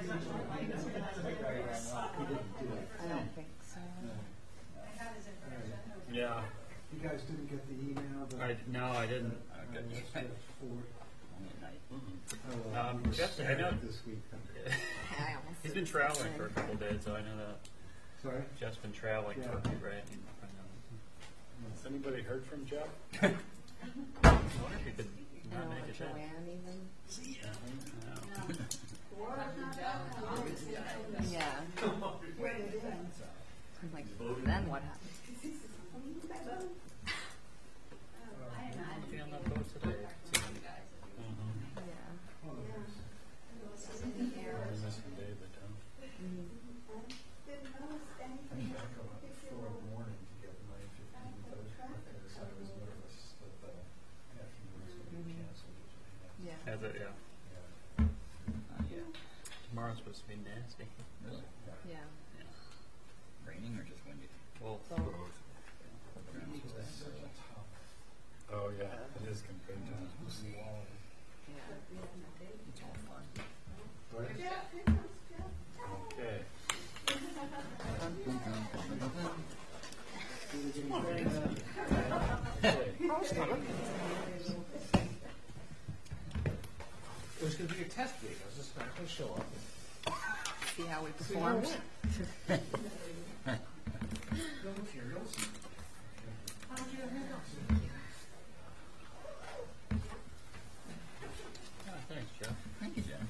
I don't think so. Yeah. You guys didn't get the email? No, I didn't. Jeff, I know this week. he's been traveling for a couple of days, so I know that. Sorry? Jeff's been traveling for right. Has anybody heard from Jeff? I wonder if he could not make it. Joanne even? Yeah. Yeah. I'm like, then what happened? Nothing on that post today. Has it? Yeah. Tomorrow's supposed to be nasty. Really? Yeah. Raining or just windy? Well, Oh yeah, it is compared to the wall. It's all fun. Okay. There's going to be a test week. I was just not going to show up. See how we performed. thanks, Jeff. Thank you, Jen.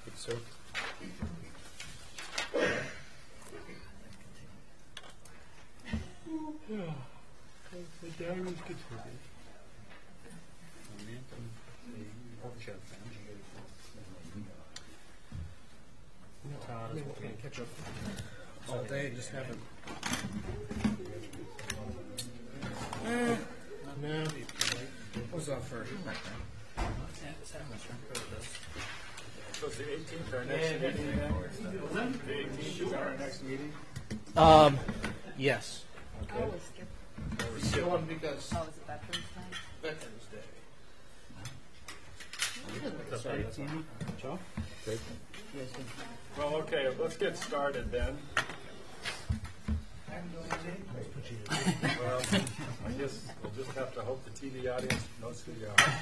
Good soup. The diary's good for me. Can't catch up all day. Just haven't. No. What's up for? So it's the 18th, our next meeting then? The 18th is our next meeting? Yes. Oh, we skipped. We're still on because Oh, is it Veterans Day? Veterans Day. Sorry, Joe? Well, okay, let's get started then. Well, I guess we'll just have to hope the TV audience knows who you are.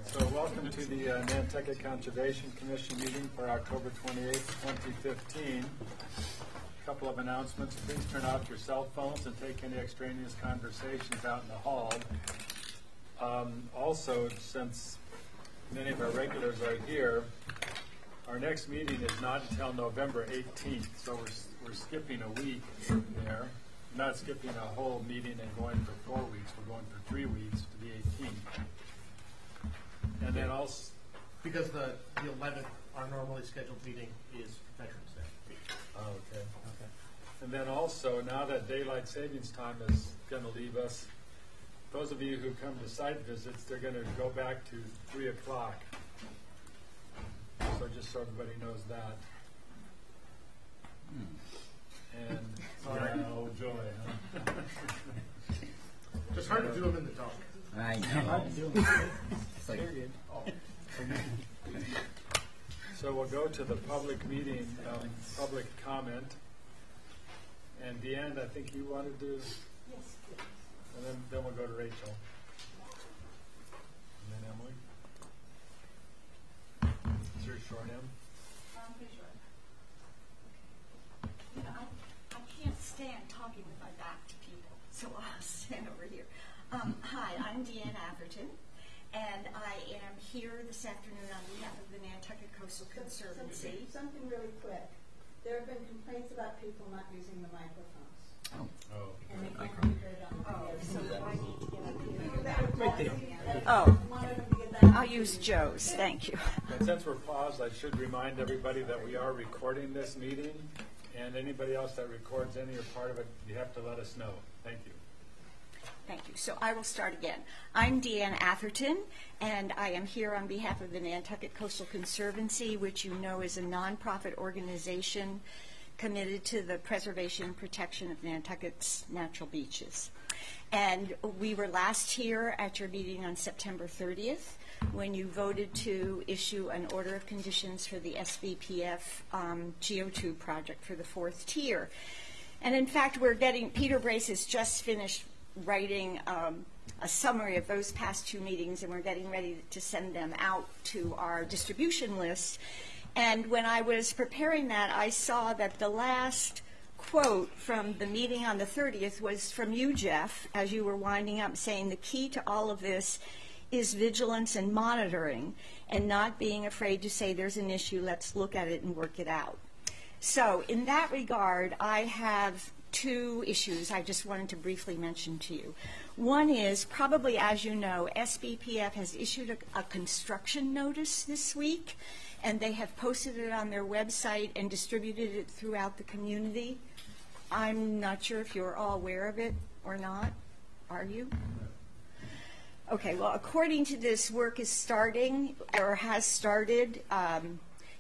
So welcome to the Nantucket Conservation Commission meeting for October 28th, 2015. A couple of announcements. Please turn off your cell phones and take any extraneous conversations out in the hall. Also, since many of our regulars are here, our next meeting is not until November 18th, so we're skipping a week there. Not skipping a whole meeting and going for 4 weeks. We're going for 3 weeks to the 18th. And then also, Because the 11th, our normally scheduled meeting is Veterans Day. oh, okay. And then also, now that daylight savings time is going to leave us, those of you who come to site visits, they're going to go back to 3 o'clock. So just so everybody knows that. And oh joy, huh? Just hard to do them in the dark. I know. It's like, So we'll go to the public meeting, public comment. And Deanne, I think you wanted to. Yes. And then we'll go to Rachel. And then Emily. Is yours short, Em? Pretty short. You know, I can't stand talking with my back to people, so I'll stand over here. Hi, I'm Deanne Atherton, and I am here this afternoon on behalf of the Nantucket Coastal Conservancy. Something really quick. There have been complaints about people not using the microphones. Oh. And they can't be heard on the Oh, so do I need to get up here? Right there. Oh, I'll use Joe's, thank you. And since we're paused, I should remind everybody that we are recording this meeting, and anybody else that records any or part of it, you have to let us know. Thank you. Thank you. So I will start again. I'm Deanne Atherton, and I am here on behalf of the Nantucket Coastal Conservancy, which you know is a nonprofit organization committed to the preservation and protection of Nantucket's natural beaches. And we were last here at your meeting on September 30th when you voted to issue an order of conditions for the SBPF GO2 project for the fourth tier. And in fact, Peter Brace has just finished writing a summary of those past two meetings, and we're getting ready to send them out to our distribution list. And when I was preparing that, I saw that the last quote from the meeting on the 30th was from you, Jeff, as you were winding up, saying the key to all of this is vigilance and monitoring, and not being afraid to say there's an issue, let's look at it and work it out. So in that regard, I have two issues I just wanted to briefly mention to you. One is, probably as you know, SBPF has issued a construction notice this week, and they have posted it on their website and distributed it throughout the community. I'm not sure if you're all aware of it or not. Are you? Okay, well, according to this, work is starting, or has started,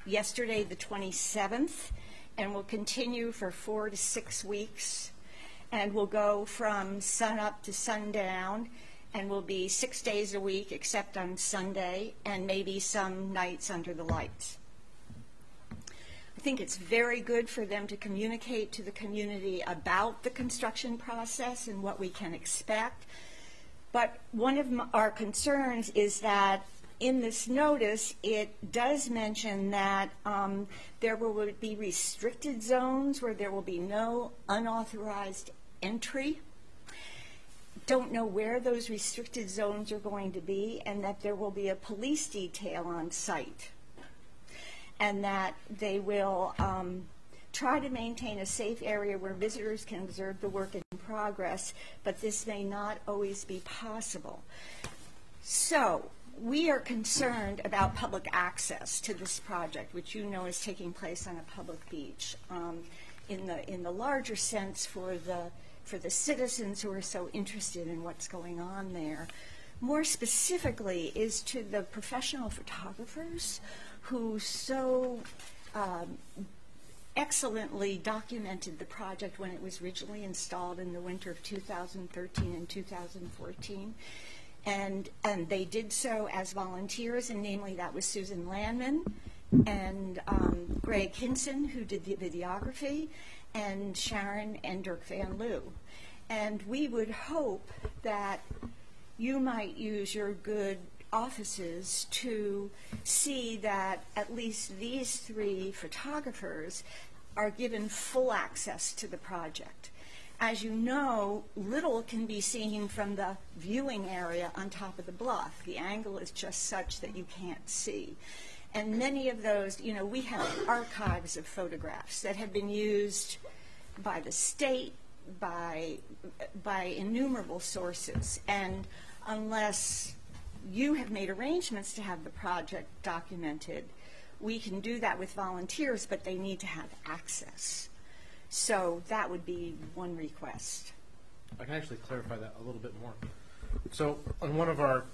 yesterday the 27th, and will continue for 4 to 6 weeks, and will go from sun up to sundown, and will be 6 days a week except on Sunday, and maybe some nights under the lights. I think it's very good for them to communicate to the community about the construction process and what we can expect. But one of our concerns is that in this notice, it does mention that there will be restricted zones where there will be no unauthorized entry. Don't know where those restricted zones are going to be, and that there will be a police detail on site, and that they will try to maintain a safe area where visitors can observe the work in progress, but this may not always be possible. So we are concerned about public access to this project, which you know is taking place on a public beach, in the larger sense for the citizens who are so interested in what's going on there. More specifically is to the professional photographers who so excellently documented the project when it was originally installed in the winter of 2013 and 2014. And they did so as volunteers, and namely that was Susan Landman and Greg Hinson, who did the videography, and Sharon and Dirk Van Loo. And we would hope that you might use your good offices to see that at least these three photographers are given full access to the project. As you know, little can be seen from the viewing area on top of the bluff. The angle is just such that you can't see. And many of those, you know, we have archives of photographs that have been used by the state, by innumerable sources. And unless you have made arrangements to have the project documented, we can do that with volunteers, but they need to have access. So that would be one request. I can actually clarify that a little bit more. So on one of our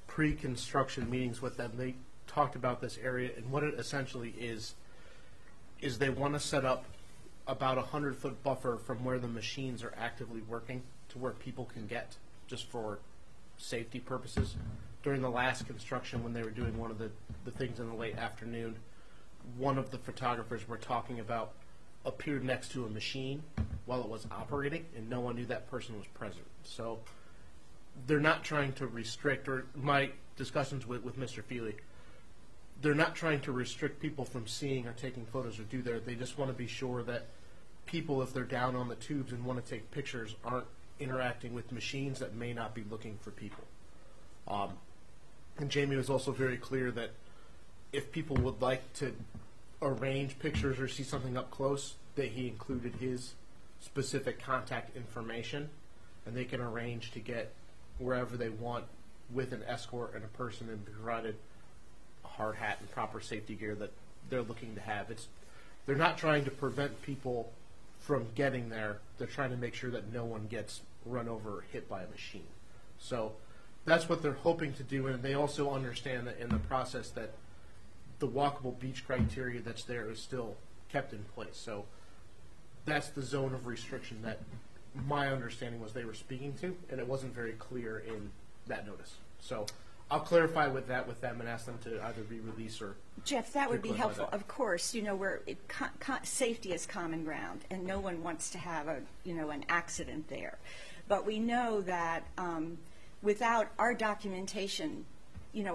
pre-construction meetings with them, they talked about this area, and what it essentially is they want to set up about a 100-foot buffer from where the machines are actively working to where people can get, just for safety purposes. During the last construction, when they were doing one of the things in the late afternoon, one of the photographers were talking about appeared next to a machine while it was operating, and no one knew that person was present. So they're not trying to restrict, or my discussions with Mr. Feely, they're not trying to restrict people from seeing or taking photos or do there. They just want to be sure that people, if they're down on the tubes and want to take pictures, aren't interacting with machines that may not be looking for people. And Jamie was also very clear that if people would like to arrange pictures or see something up close, that he included his specific contact information, and they can arrange to get wherever they want with an escort and a person, and provided a hard hat and proper safety gear that they're looking to have. They're not trying to prevent people from getting there. They're trying to make sure that no one gets run over or hit by a machine. So that's what they're hoping to do, and they also understand that in the process that the walkable beach criteria that's there is still kept in place. So that's the zone of restriction that my understanding was they were speaking to, and it wasn't very clear in that notice. So I'll clarify with them and ask them to either be released or. Jeff, that would be clarify helpful. that. Of course, where safety is common ground, and no one wants to have an accident there. But we know that without our documentation,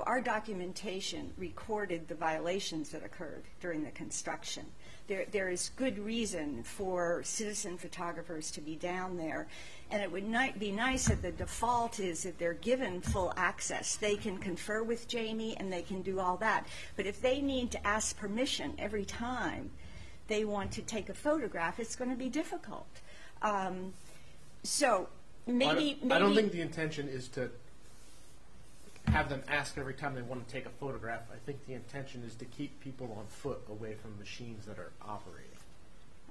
our documentation recorded the violations that occurred during the construction. There is good reason for citizen photographers to be down there, and it would be nice if the default is that they're given full access. They can confer with Jamie and they can do all that. But if they need to ask permission every time they want to take a photograph, it's going to be difficult. So maybe I don't think the intention is to have them ask every time they want to take a photograph. I think the intention is to keep people on foot away from machines that are operating.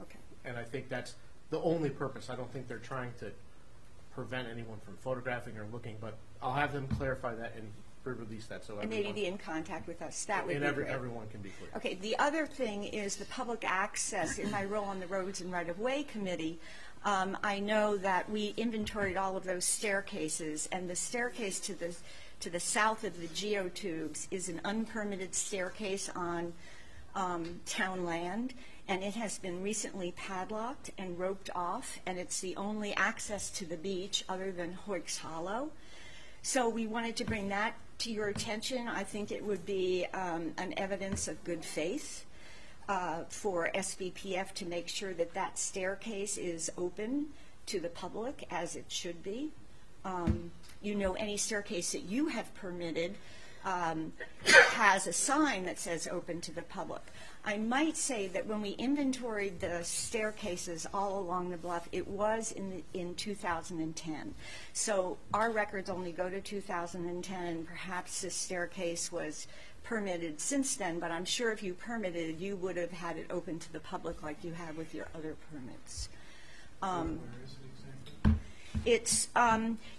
Okay. And I think that's the only purpose. I don't think they're trying to prevent anyone from photographing or looking, but I'll have them clarify that and release that so And everyone, maybe be in contact with us. That would and be great. everyone can be clear. Okay, the other thing is the public access. In my role on the Roads and Right-of-Way Committee, I know that we inventoried all of those staircases, and the staircase to the south of the geotubes is an unpermitted staircase on town land, and it has been recently padlocked and roped off, and it's the only access to the beach other than Hoyks Hollow. So we wanted to bring that to your attention. I think it would be an evidence of good faith for SBPF to make sure that that staircase is open to the public as it should be. Any staircase that you have permitted has a sign that says open to the public. I might say that when we inventoried the staircases all along the bluff, it was in 2010. So our records only go to 2010, and perhaps this staircase was permitted since then, but I'm sure if you permitted, you would have had it open to the public like you have with your other permits. Where is it exactly? It's,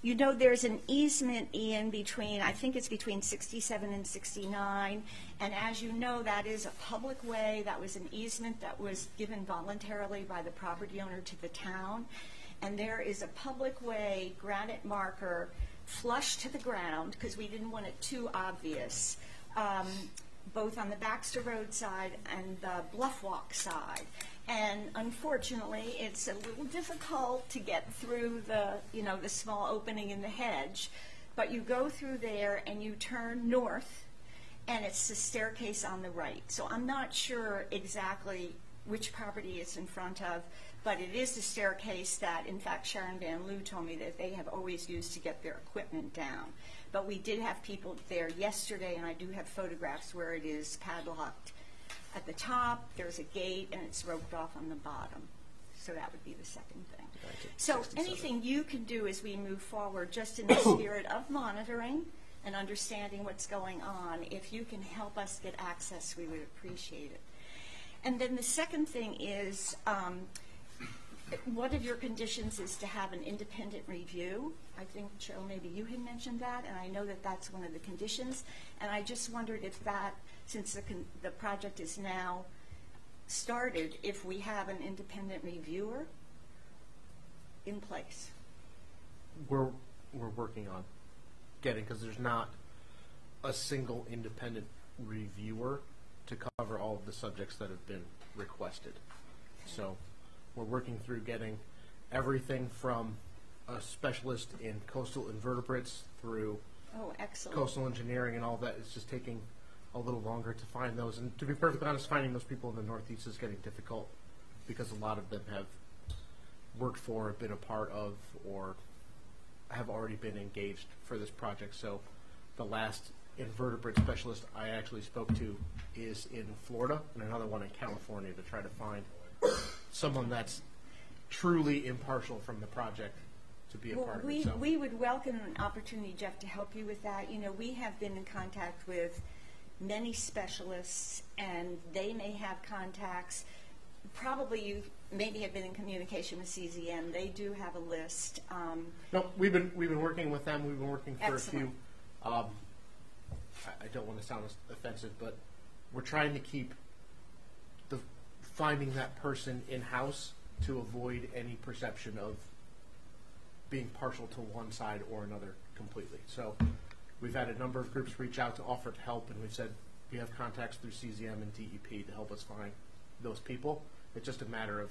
there's an easement in between, I think it's between 67 and 69, and as you know, that is a public way. That was an easement that was given voluntarily by the property owner to the town, and there is a public way granite marker flush to the ground, because we didn't want it too obvious, both on the Baxter Road side and the Bluff Walk side. And unfortunately, it's a little difficult to get through the small opening in the hedge, but you go through there and you turn north, and it's the staircase on the right. So I'm not sure exactly which property it's in front of, but it is the staircase that, in fact, Sharon Van Loo told me that they have always used to get their equipment down. But we did have people there yesterday, and I do have photographs where it is padlocked. At the top, there's a gate, and it's roped off on the bottom. So that would be the second thing. So anything you can do as we move forward, just in the spirit of monitoring and understanding what's going on, if you can help us get access, we would appreciate it. And then the second thing is, one of your conditions is to have an independent review. I think, Cheryl, maybe you had mentioned that, and I know that that's one of the conditions. And I just wondered if that, since the project is now started, if we have an independent reviewer in place. We're working on getting, because there's not a single independent reviewer to cover all of the subjects that have been requested. So we're working through getting everything from a specialist in coastal invertebrates through coastal engineering and all that. It's just taking a little longer to find those. And to be perfectly honest, finding those people in the Northeast is getting difficult because a lot of them have worked for, been a part of, or have already been engaged for this project. So the last invertebrate specialist I actually spoke to is in Florida, and another one in California, to try to find someone that's truly impartial from the project to be a part of it. So We would welcome an opportunity, Jeff, to help you with that. We have been in contact with many specialists, and they may have contacts. Probably you maybe have been in communication with CZM. They do have a list. No, we've been working with them. We've been working for Excellent. a few. I don't want to sound offensive, but we're trying to keep finding that person in-house to avoid any perception of being partial to one side or another completely. So We've had a number of groups reach out to offer to help, and we've said we have contacts through CZM and DEP to help us find those people. It's just a matter of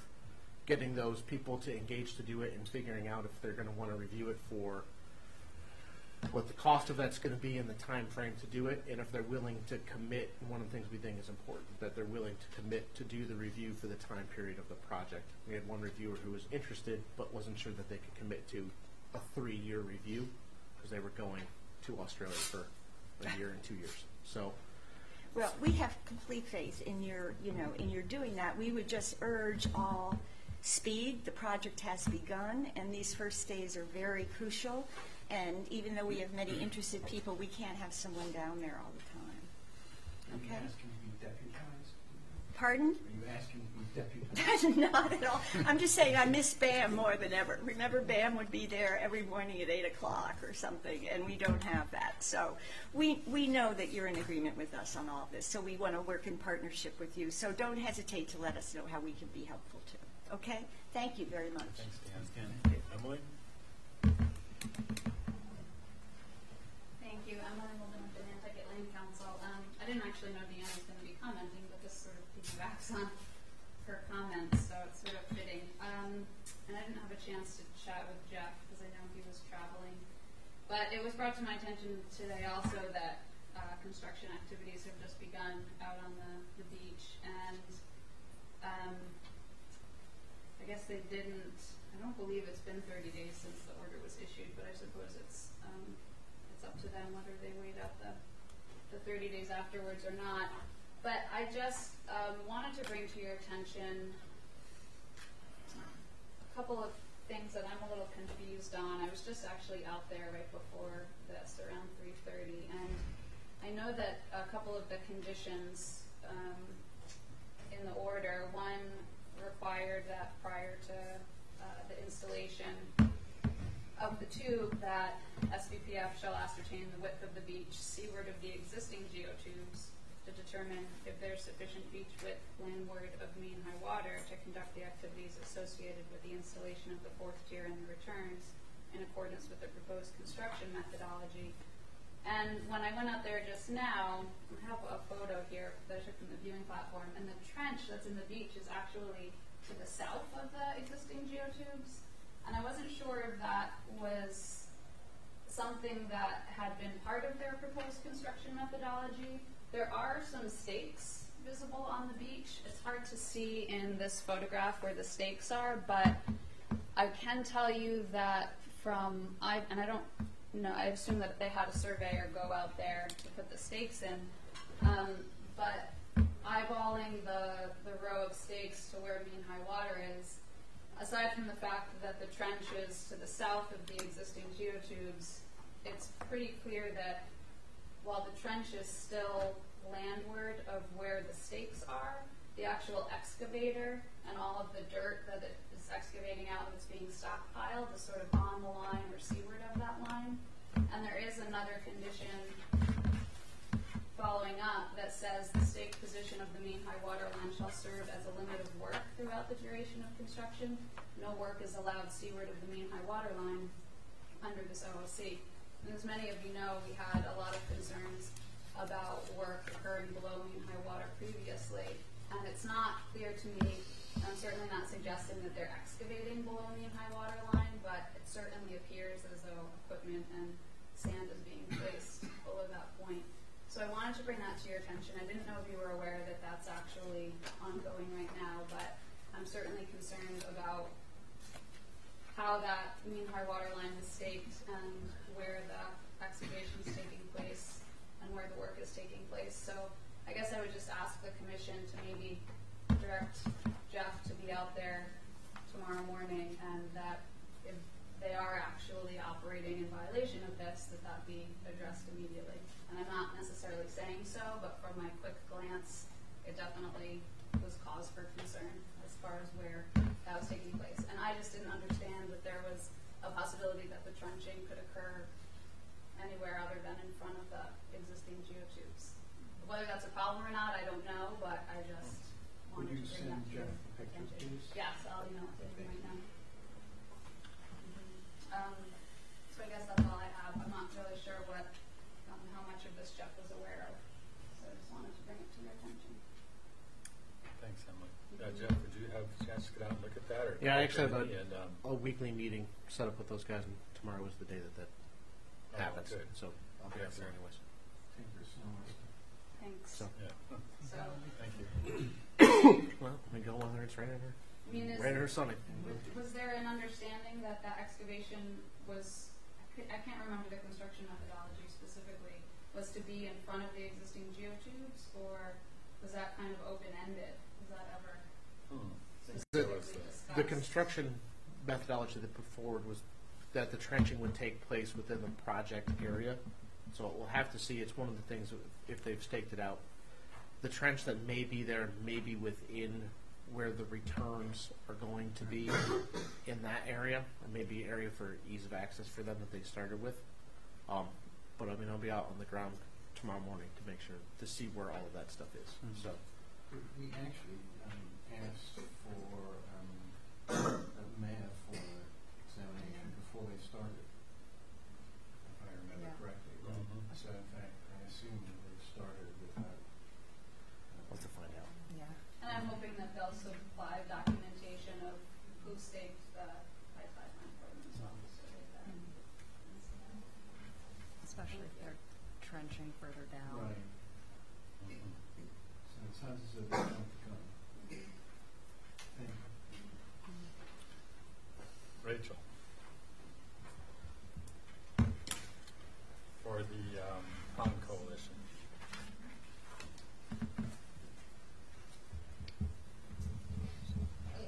getting those people to engage to do it and figuring out if they're going to want to review it for what the cost of that's going to be and the time frame to do it, and if they're willing to commit. And one of the things we think is important, that they're willing to commit to do the review for the time period of the project. We had one reviewer who was interested but wasn't sure that they could commit to a 3-year review because they were going to Australia for a year and 2 years. So, Well, we have complete faith in your, in your doing that. We would just urge all speed. The project has begun, and these first days are very crucial. And even though we have many interested people, we can't have someone down there all the time. Okay? Are you asking to be deputized? Pardon? Are you asking to be deputized? Not at all. I'm just saying I miss BAM more than ever. Remember, BAM would be there every morning at 8 o'clock or something, and we don't have that. So we know that you're in agreement with us on all this, so we want to work in partnership with you. So don't hesitate to let us know how we can be helpful too. Okay? Thank you very much. Thanks, Dan. Dan. Emily? Thank you. I'm Emily Holden with the Nantucket Land Council. I didn't actually know Deanna was going to be commenting, but this sort of piggybacks on her comments, so it's sort of fitting. And I didn't have a chance to chat with Jeff because I know he was traveling. But it was brought to my attention today also that construction activities have just begun out on the beach. And I guess they didn't, I don't believe it's been 30 days since the order was issued, but I suppose it's up to them whether they wait out the 30 days afterwards or not. But I just wanted to bring to your attention a couple of things that I'm a little confused on. I was just actually out there right before this, around 3:30, and I know that a couple of the conditions in the order, one required that prior to the installation of the tube, that SVPF shall ascertain the width of the beach seaward of the existing geotubes to determine if there's sufficient beach width landward of mean high water to conduct the activities associated with the installation of the fourth tier and the returns in accordance with the proposed construction methodology. And when I went out there just now, I have a photo here that I took from the viewing platform, and the trench that's in the beach is actually to the south of the existing geotubes. And I wasn't sure if that was something that had been part of their proposed construction methodology. There are some stakes visible on the beach. It's hard to see in this photograph where the stakes are, but I can tell you that I assume that they had a surveyor go out there to put the stakes in, but eyeballing the row of stakes to where mean high water is, aside from the fact that the trench is to the south of the existing geotubes, it's pretty clear that while the trench is still landward of where the stakes are, the actual excavator and all of the dirt that it is excavating out that's being stockpiled is sort of on the line or seaward of that line. And there is another condition following up that says the stake position of the mean high water line shall serve as a limit of work throughout the duration of construction. No work is allowed seaward of the mean high water line under this OOC. And as many of you know, we had a lot of concerns about work occurring below mean high water previously. And it's not clear to me, I'm certainly not suggesting that they're excavating below mean high water line, but it certainly appears as though equipment and sand is being placed below that point. So I wanted to bring that to your attention. I didn't know if you were aware that that's actually ongoing right now, but I'm certainly concerned about how that mean high water line is staked and where the excavation is taking place and where the work is taking place. So I guess I would just ask the commission to maybe direct Jeff to be out there tomorrow morning, and that if they are actually operating in violation of this, that be addressed immediately. And I'm not necessarily saying so, but from my quick glance, it definitely was cause for concern as far as where that was taking place. And I just didn't understand that there was a possibility that the trenching could occur anywhere other than in front of the existing geotubes. Whether that's a problem or not, I don't know, but I just Would wanted you to bring that send to Jeff your the pictures, attention. please? Yes, I'll email it to him right now. So I guess that's all I have. I'm not really sure what how much of this Jeff was aware of. So I just wanted to bring it to your attention. Thanks, Emily. Jeff, did you have a chance to get out and look at that? Or Yeah, I actually have and, a weekly meeting set up with those guys, and tomorrow was the day that Oh, happens. good. So I'll be out there anyways. Think there's snow. Thanks. So, yeah. So, Thank you. well, we go whether it's raining or I mean, raining or sunny. was there an understanding that that excavation was, I can't remember the construction methodology specifically, was to be in front of the existing geotubes, or was that kind of open-ended? Was that ever specifically discussed? The construction methodology they put forward was that the trenching would take place within the project area. So we'll have to see. It's one of the things, if they've staked it out. The trench that may be there may be within where the returns are going to be in that area, and maybe an area for ease of access for them that they started with. But I mean, I'll be out on the ground tomorrow morning to make sure, to see where all of that stuff is. So. We actually asked for a map for examination before they started, if I remember Yeah. correctly. Mhm. So in fact, I assume that they started without. We'll have to find out. Yeah. And I'm hoping that they'll supply documentation of who staked the pipeline for them as well, so that Especially if they're trenching further down. Right. Mhm. So it sounds as though they're going to come. Thank you. Rachel. For the Pond Coalition.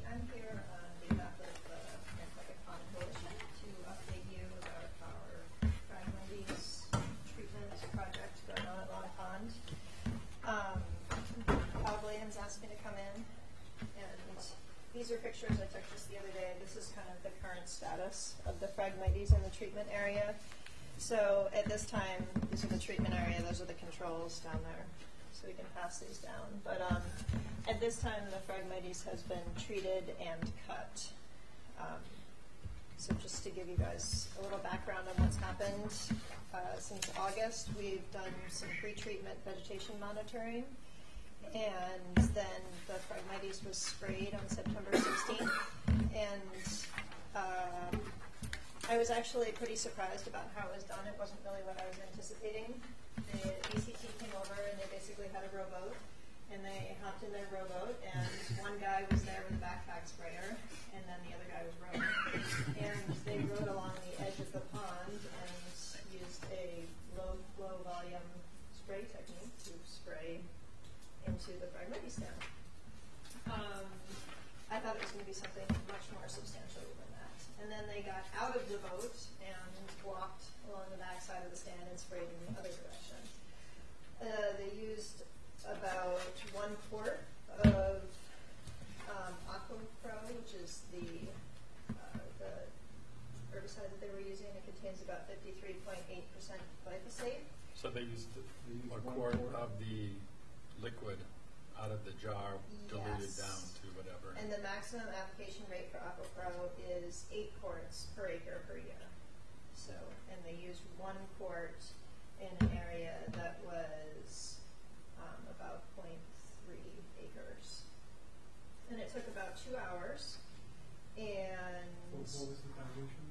I'm here on behalf of the Nantucket Pond Coalition to update you about our fragmenties treatment project going on at Long Pond. Bob Williams asked me to come in, and these are pictures I took just the other day. This is kind of the current status of the fragmites in the treatment area. So at this time, these are the treatment area, those are the controls down there. So we can pass these down. But at this time, the Phragmites has been treated and cut. So just to give you guys a little background on what's happened, since August, we've done some pre-treatment vegetation monitoring. And then the Phragmites was sprayed on September 16th. And I was actually pretty surprised about how it was done. It wasn't really what I was anticipating. The ACT came over and they basically had a rowboat, and they hopped in their rowboat, and one guy was there with a backpack sprayer, and then the other guy was rowing. And they rowed along the edge of the pond and used a low volume spray technique to spray into the Phragmites stand. I thought it was going to be something much more substantial than that. And then they got out of the boat and walked along the back side of the stand and sprayed in the other direction. They used about 1 quart of AquaPro, which is the herbicide that they were using. It contains about 53.8% glyphosate. So they used a quart of the liquid out of the jar, diluted Yes. down to whatever. And the maximum application rate for AquaPro is 8 quarts per acre per year. So, and they used 1 quart in an area that was about 0.3 acres. And it took about 2 hours. And What was the foundation?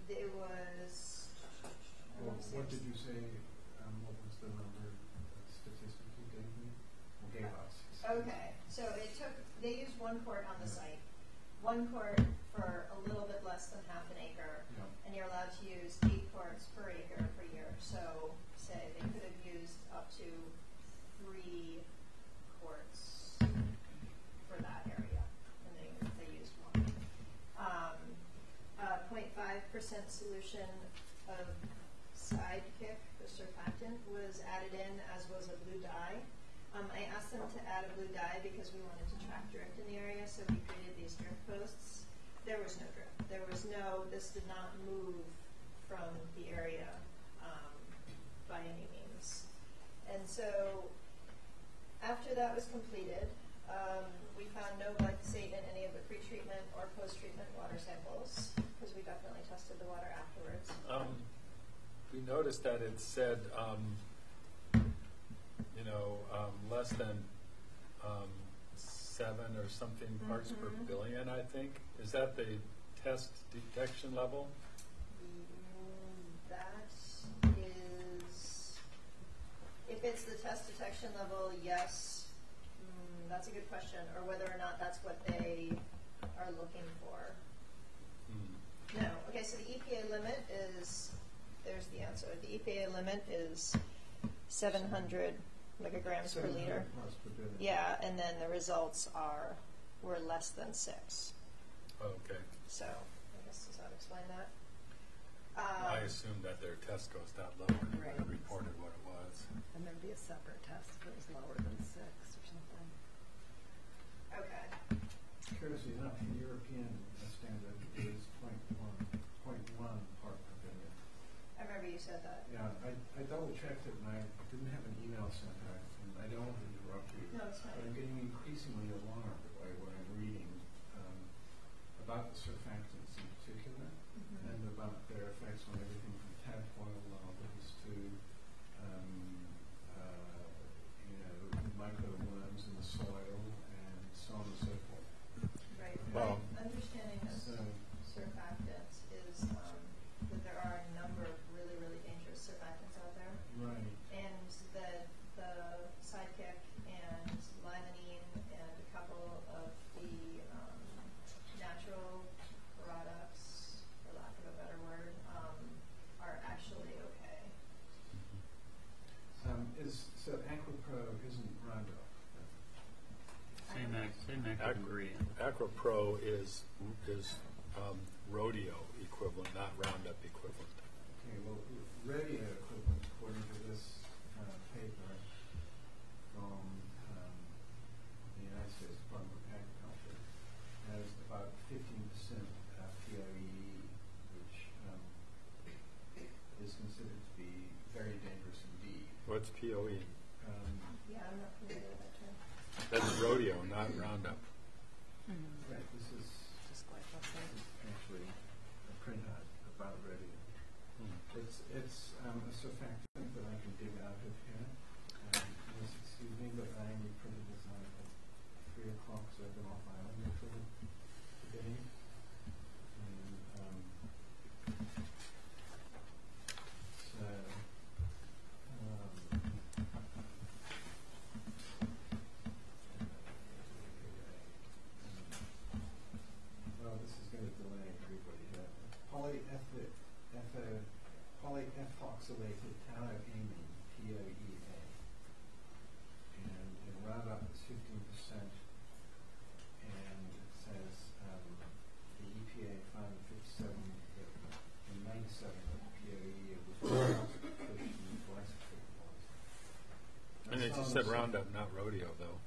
it was, I Well, want to say what it did was- you say, what was the number statistic you gave me? Or gave us? Okay, so they used 1 quart on the site. 1 quart for a little bit less than half an acre, Yeah. and you're allowed to use 8 quarts per acre per year. So, say they could have used up to 3 quarts for that area, and they used 1. 0.5% solution of Sidekick, the surfactant, was added in, as was a blue dye. I asked them to add a blue dye because we wanted to track drift in the area, so we created these drift posts. There was no drift. This did not move from the area by any means. And so after that was completed, we found no glyphosate in any of the pre-treatment or post-treatment water samples, because we definitely tested the water afterwards. we noticed that it said, less than 7 or something parts per billion, I think. Is that the test detection level? That is, if it's the test detection level, yes. That's a good question, or whether or not that's what they are looking for. No. Okay, so the EPA limit is, there's the answer. The EPA limit is 700 micrograms per liter. Parts per billion. Yeah, and then the results were less than 6. Okay. So, I guess does that explain that? I assumed that their test goes that low and they would have reported what it was. And there'd be a separate test if it was lower than 6 or something. Okay. Curiously enough, the European standard is 0.1 part per billion. I remember you said that. Yeah, I double checked it and I didn't have an email sent out, and I don't want to interrupt you. No, it's fine. But I'm getting increasingly alarmed by what I'm reading about the surfactants in particular, and about their effects on everything from tadpole larvae to microworms in the soil and so on and so forth. Right. Well, My understanding of surfactants is that there are a number of really, really dangerous surfactants out there, Right. and that the Sidekick and limonene and a couple of the natural products, for lack of a better word, are actually okay. So AquaPro isn't Roundup. Same ingredient. AquaPro is rodeo equivalent, not Roundup equivalent. Okay, well, rodeo equivalent, according to this paper from the United States Department of Agriculture, has about 15% POE, which is considered to be very dangerous indeed. What's POE? Yeah, I'm not familiar with that term. That's rodeo, not Roundup. Right, this is Just glyphosate. actually a printout about rodeo. It's a surfactant that I can dig out of here. Yes, excuse me, but I only printed this out at 3 o'clock, so I've been off island until today. And, well, this is going to delay everybody here. Polyethoxylated tauroamine, POEA. And in Roundup it's 15%. And it says the EPA found 57 and 97 of the POE it was pushing glyphosate was. And it just said Roundup, not rodeo, though.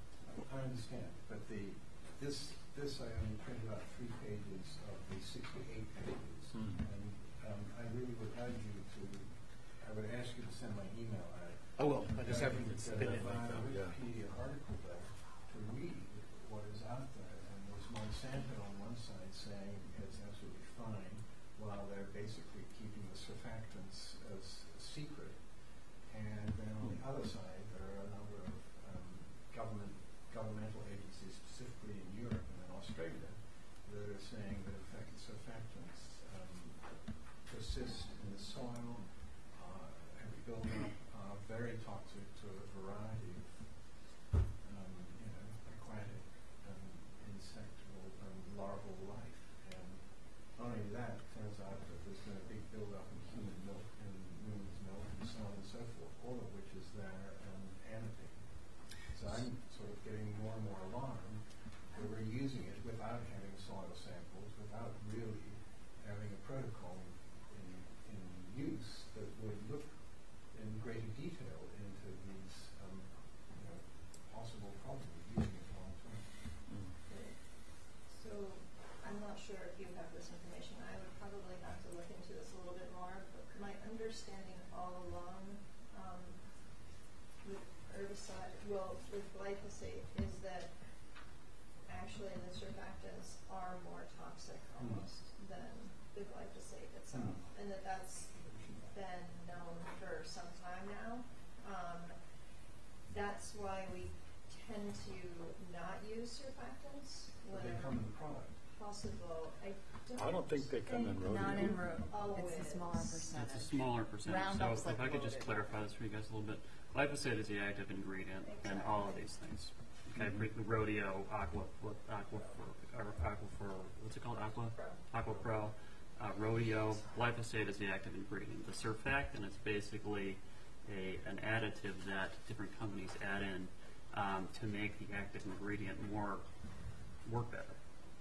I understand, but this I only printed out 3 pages of the 68 pages, and I really would urge you to. I would ask you to send my email out. I will. I just haven't been in. a Wikipedia article there to read what is out there, and there's Monsanto on one side saying it's absolutely fine, while they're basically keeping the surfactants as a secret, and then on the other side there are a number of governmental agencies, specifically in Europe and in Australia, that are saying that in fact the surfactants persist in the soil, and build up, very toxic to a variety of aquatic insectal larval life. And not only that, it turns out that there's been a big build-up in human milk and women's milk and so on and so forth, all of which is there annotated. So I'm sort of getting more and more alarmed that we're using it without having soil samples, without really having a protocol in use that would look in greater detail into these possible problems of using it long term. So I'm not sure if you have this information. I would probably have to look into this a little bit more. But my understanding all along with herbicide, with glyphosate, is that actually the surfactants are more toxic almost than the glyphosate itself, and that's been known for some time now. That's why we tend to not use surfactants But they come when in the product. possible. I don't think they come in rodeo. Not in road. Always. It's a smaller percentage. It's a smaller percentage. Roundup's So if like I could just loaded. clarify this for you guys a little bit. Glyphosate is the active ingredient in all of these things. Okay, rodeo, aqua, what's it called? Aqua Pro. Rodeo, glyphosate is the active ingredient. The surfactant is basically an additive that different companies add in to make the active ingredient work better.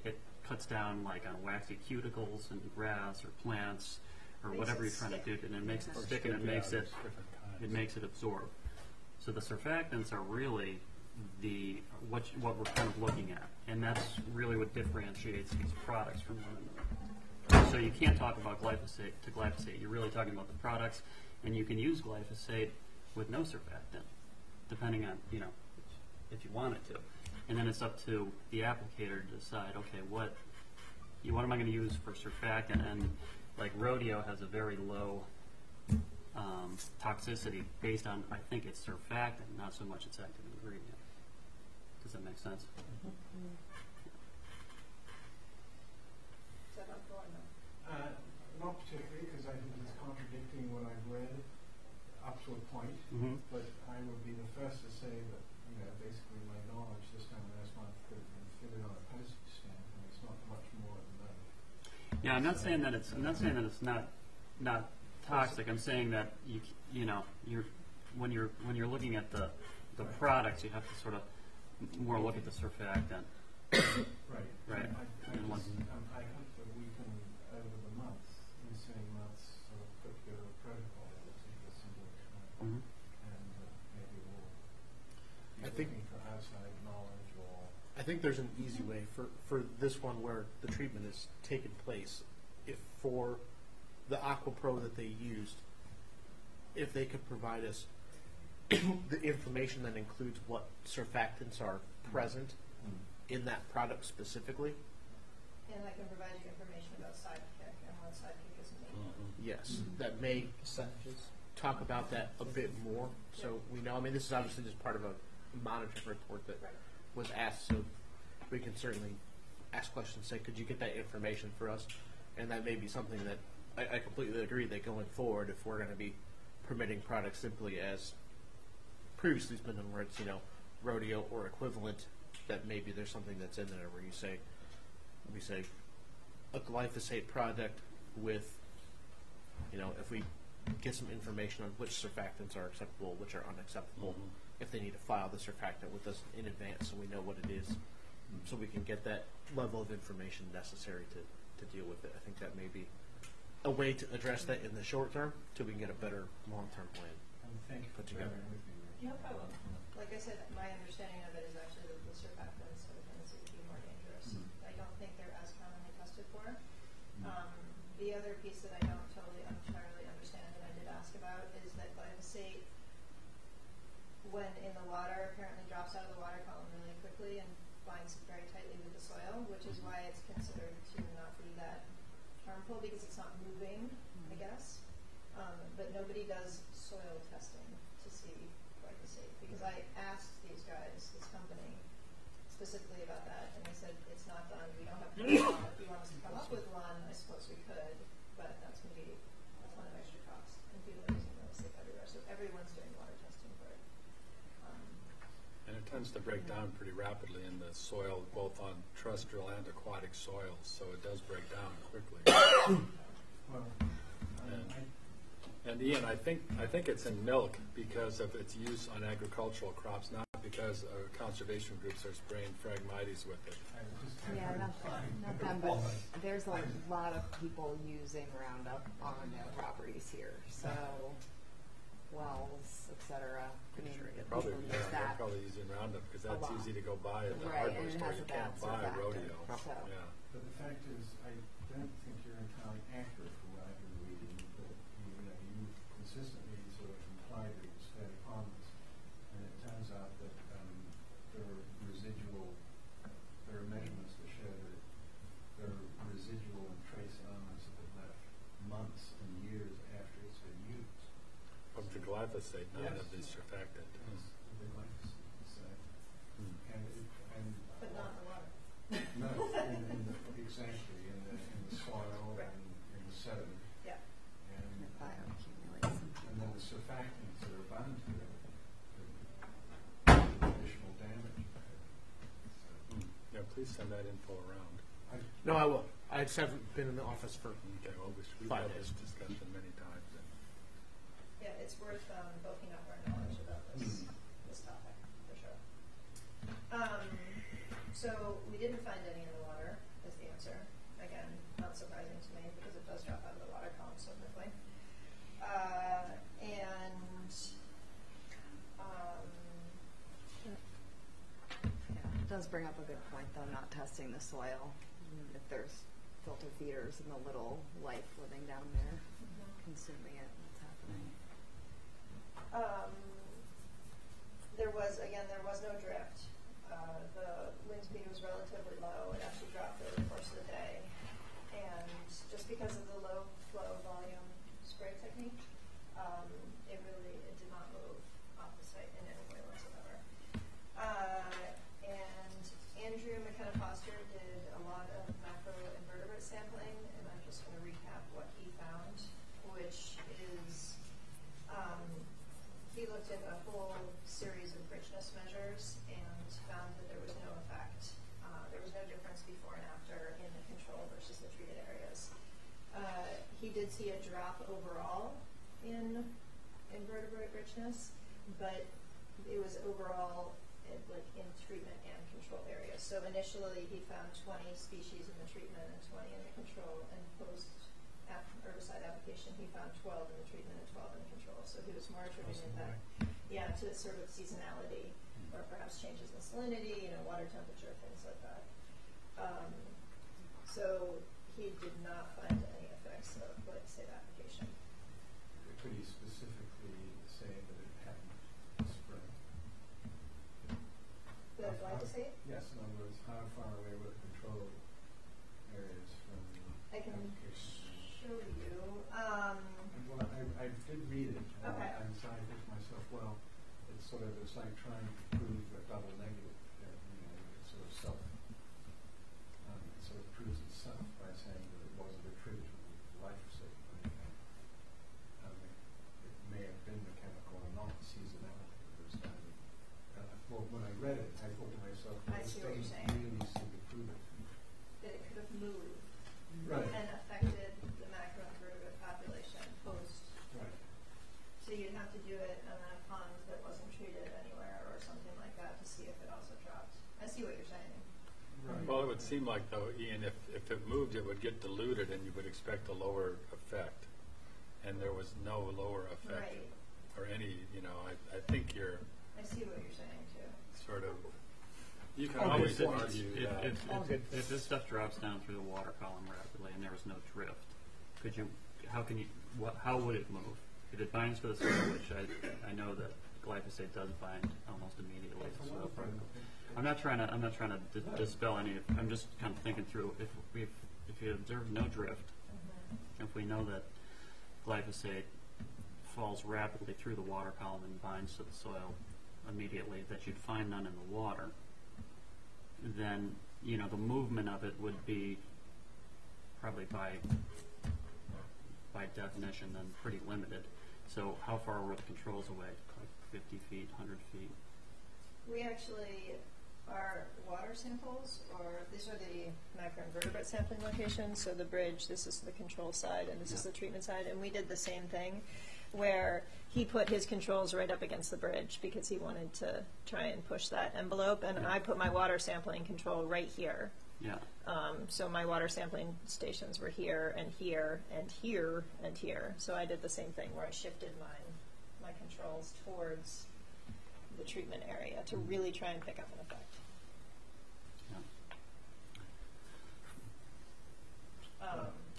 It cuts down like on waxy cuticles in grass or plants or Makes whatever it you're trying to stick. do, and it makes it Or stick and it stick, makes yeah, it there's different kinds. it makes it absorb. So the surfactants are really what we're kind of looking at, and that's really what differentiates these products from one another. So you can't talk about glyphosate to glyphosate. You're really talking about the products, and you can use glyphosate with no surfactant, depending on if you wanted to. And then it's up to the applicator to decide, okay, what am I going to use for surfactant? And like rodeo has a very low toxicity based on, I think it's surfactant, not so much its active ingredient. Does that make sense? Is that helpful or no? Not particularly, because I think it's contradicting what I've read up to a point. Mm-hmm. But I would be the first to say that, basically my knowledge this time last month could have been fitted on a postage stamp, and it's not much more than that. Yeah, I'm not saying that it's not toxic. I'm saying that when you're looking at the products, you have to sort of more look at the surfactant. Right. Right. I hope that we can, over the months, ensuing months, sort of put together a protocol that will take us into account. Mhm. And maybe we'll be I think- looking for outside knowledge or... I think there's an easy way for this one where the treatment is taken place. If for the Aqua Pro that they used, if they could provide us the information that includes what surfactants are present in that product specifically, And I can provide you information about Sidekick and what Sidekick is made. yes, that may talk about that a bit more. So we know. I mean, this is obviously just part of a monitoring report that Right. was asked, so we can certainly ask questions. Say, could you get that information for us? And that may be something that I completely agree that going forward, if we're going to be permitting products simply as previously has been done, where it's rodeo or equivalent, that maybe there's something that's in there where you say, we say, a glyphosate product with, if we get some information on which surfactants are acceptable, which are unacceptable, if they need to file the surfactant with us in advance so we know what it is, so we can get that level of information necessary to deal with it. I think that may be a way to address that in the short term till we can get a better long-term plan. And thank you for Put together. bearing with me. Rich. No problem. Like I said, my understanding of it is actually that the surfactants have a tendency to be more dangerous. I don't think they're as commonly tested for. The other piece that I don't entirely understand that I did ask about is that glyphosate, when in the water, apparently drops out of the water column really quickly and binds very tightly with the soil, which is why it's considered to not be that harmful because it's not moving, I guess. But nobody does soil testing to see glyphosate because I asked these guys, this company, specifically about that, and they said it's not done. We don't have to do one. If you want us to come up with one, I suppose we could, but that's going to be a ton of extra cost, and people are using glyphosate everywhere. So everyone's doing water testing for it. And it tends to break down pretty rapidly in the soil, both on terrestrial and aquatic soils, so it does break down quickly. Well, And Ian, I think it's in milk because of its use on agricultural crops, not because conservation groups are spraying Phragmites with it. I just Yeah, not them, but there's a lot of people using Roundup on their properties here, so wells, etc. I mean, Probably, people yeah, use they're that. probably using Roundup because a that's lot. easy to go buy at the Right, hardware and it store. has You a can't bad buy surfactant, rodeo. so. Yeah. But the fact is, I don't think you're entirely accurate for what I've been reading. That you consistently sort of implied that it was fairly harmless, and it turns out that there are measurements that show that there are residual and trace elements of it left months and years after it's been glyphosate, not Yes. of the surfactant. The glyphosate. And But not in the water. no, exactly in the soil Right. and in the sediment, Yeah. and It bioaccumulates. and then the surfactants that are bound to it, the additional damage. So, Yeah, please send that info around. No, I will. I just haven't been in the office for. Okay, well, we've 5 had this days. discussion many times. And Yeah, it's worth bulking up our knowledge about this topic, for sure. So we didn't find any in the water, is the answer. Again, not surprising to me because it does drop out of the water column so quickly. Yeah, it does bring up a good point, though, not testing the soil. If there's filter feeders and the little life living down there consuming it, what's happening? There was no drift. The wind speed was relatively low. It actually dropped over the course of the day. And just because of the low flow volume spray technique, it did not move off the site in any way whatsoever. And Andrew McKenna-Foster did a lot of macroinvertebrate sampling, and I'm just going to recap what he found, which is he looked at a whole series of richness measures and found that there was no effect. There was no difference before and after in the control versus the treated areas. He did see a drop overall in invertebrate richness, but it was overall in treatment and control areas. So initially he found 20 species in the treatment and 20 in the control, and post herbicide application he found 12 in the treatment and 12 in the control. So he was more attributing that, to sort of seasonality or perhaps changes in salinity, water temperature, things like that. So he did not find any effects of glyphosate application. could he specifically say that it hadn't spread? The glyphosate? Yes, in other words, how far away were the control areas from the I can application? show you. Well, I did read it, and Okay. I decided to myself, well, it's like trying to prove a double negative. It sort of it sort of proves itself by saying that it wasn't attributable to glyphosate. It may have been mechanical and not seasonality. Well, when I read it, I thought to myself, well, I this see what you're doesn't saying. really seem to prove it. That it could have moved Right. and affected the macroinvertebrate population post. Right. So you'd have to do it on a pond that wasn't treated anywhere or something like that to see if it also dropped. I see what you're saying. Right. Well, it would seem like, though, Ian, if it moved, it would get diluted and you would expect a lower effect. And there was no lower effect. Right. Or any, I think you're I see what you're saying too. sort of, you can Oh, always good points. argue If, that. if this stuff drops down through the water column rapidly and there was no drift, how would it move? If it binds to the soil, which I know that glyphosate does bind almost immediately to soil particles. I'm not trying to dispel any. I'm just kind of thinking through if you observe no drift, if we know that glyphosate falls rapidly through the water column and binds to the soil immediately, that you'd find none in the water, then the movement of it would be probably by definition then pretty limited. So how far were the controls away? Like 50 feet, 100 feet? We actually, our water samples, these are the macroinvertebrate sampling locations. So the bridge, this is the control side, and this is the treatment side. And we did the same thing, where he put his controls right up against the bridge because he wanted to try and push that envelope. And I put my water sampling control right here. Yeah. So my water sampling stations were here and here and here and here. So I did the same thing where I shifted my controls towards the treatment area to really try and pick up an effect.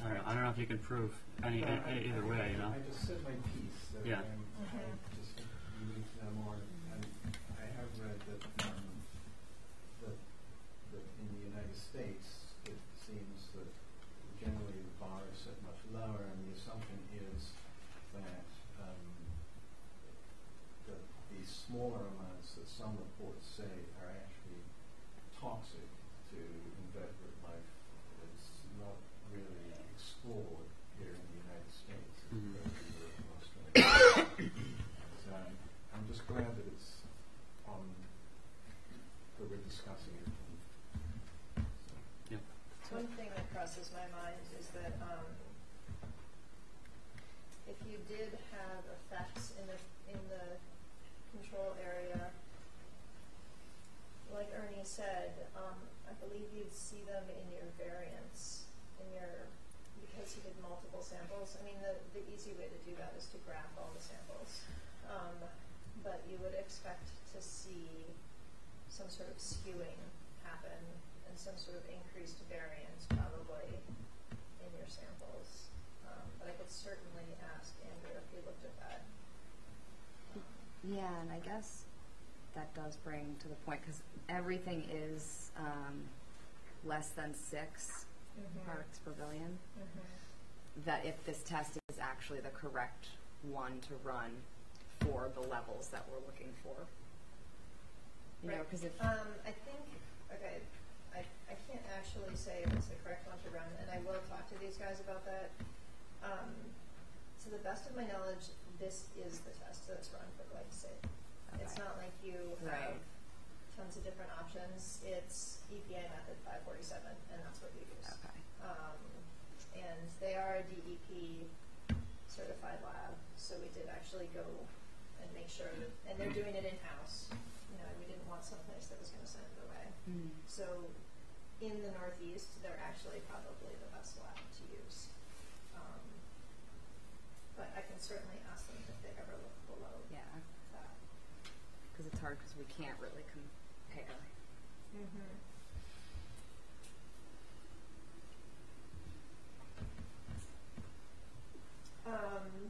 I don't know if you can prove either way, I just said my piece. That Yeah. I just you need to know more. And I have read that in the United States, it seems that generally the bar is set much lower, and the assumption is that that some reports say are actually toxic to invertebrate life is not really explored here in the United States. Mhm. Europe and Australia. So I'm just glad that it's on, that we're discussing it. Yep. One thing that crosses my mind is that if you did have effects in the control area, like Ernie said, I believe you'd see them in your variance, because he did multiple samples. I mean, the easy way to do that is to graph all the samples, but you would expect to see some sort of skewing happen and some sort of increased variance probably in your samples. But I could certainly ask Andrew if he looked at that. Yeah, and I guess that does bring to the point, because everything is less than 6 parts per billion, that if this test is actually the correct one to run for the levels that we're looking for. You know, because if... I think, okay, I can't actually say if it's the correct one to run, and I will talk to these guys about that. To the best of my knowledge, this is the test that's run for glyphosate. Okay. It's not like you have tons of different options. It's EPA method 547, and that's what we use. Okay. And they are a DEP certified lab, so we did actually go and make sure that, and they're doing it in-house. You know, we didn't want someplace that was going to send it away. Mm. So in the Northeast, they're actually probably the best lab to use. But I can certainly ask them if they ever look below Yeah, that. because it's hard because we can't really compare.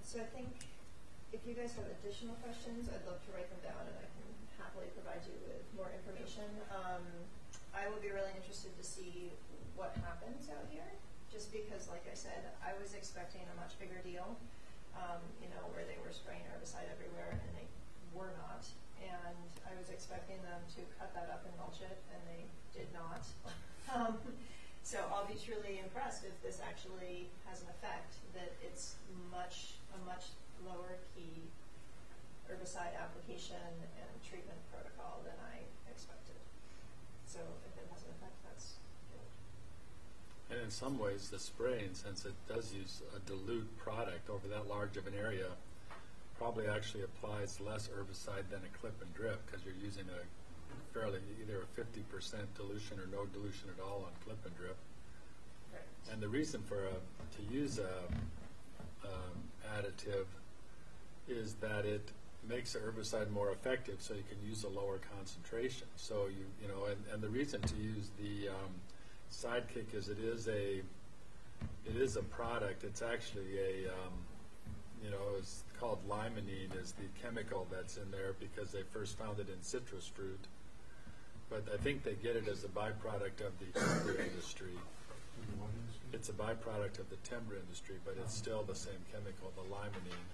So I think if you guys have additional questions, I'd love to write them down and I can happily provide you with more information. I will be really interested to see what happens out here, just because, like I said, I was expecting a much bigger deal, you know, where they were spraying herbicide everywhere, and they were not. And I was expecting them to cut that up and mulch it, and they did not. So I'll be truly impressed if this actually has an effect, that it's a much lower key herbicide application and treatment protocol than I expected. So if it has an effect, that's good. And in some ways, the spraying, since it does use a dilute product over that large of an area, probably actually applies less herbicide than a clip and drip, because you're using a fairly either a 50% dilution or no dilution at all on clip and drip. Right. And the reason for to use a additive is that it makes the herbicide more effective, so you can use a lower concentration. So you know, and the reason to use the Sidekick is it is a product. It's actually a you know, it's called limonene is the chemical that's in there because they first found it in citrus fruit. But I think they get it as a byproduct of the timber industry. What industry? It's a byproduct of the timber industry, but it's still the same chemical, the limonene.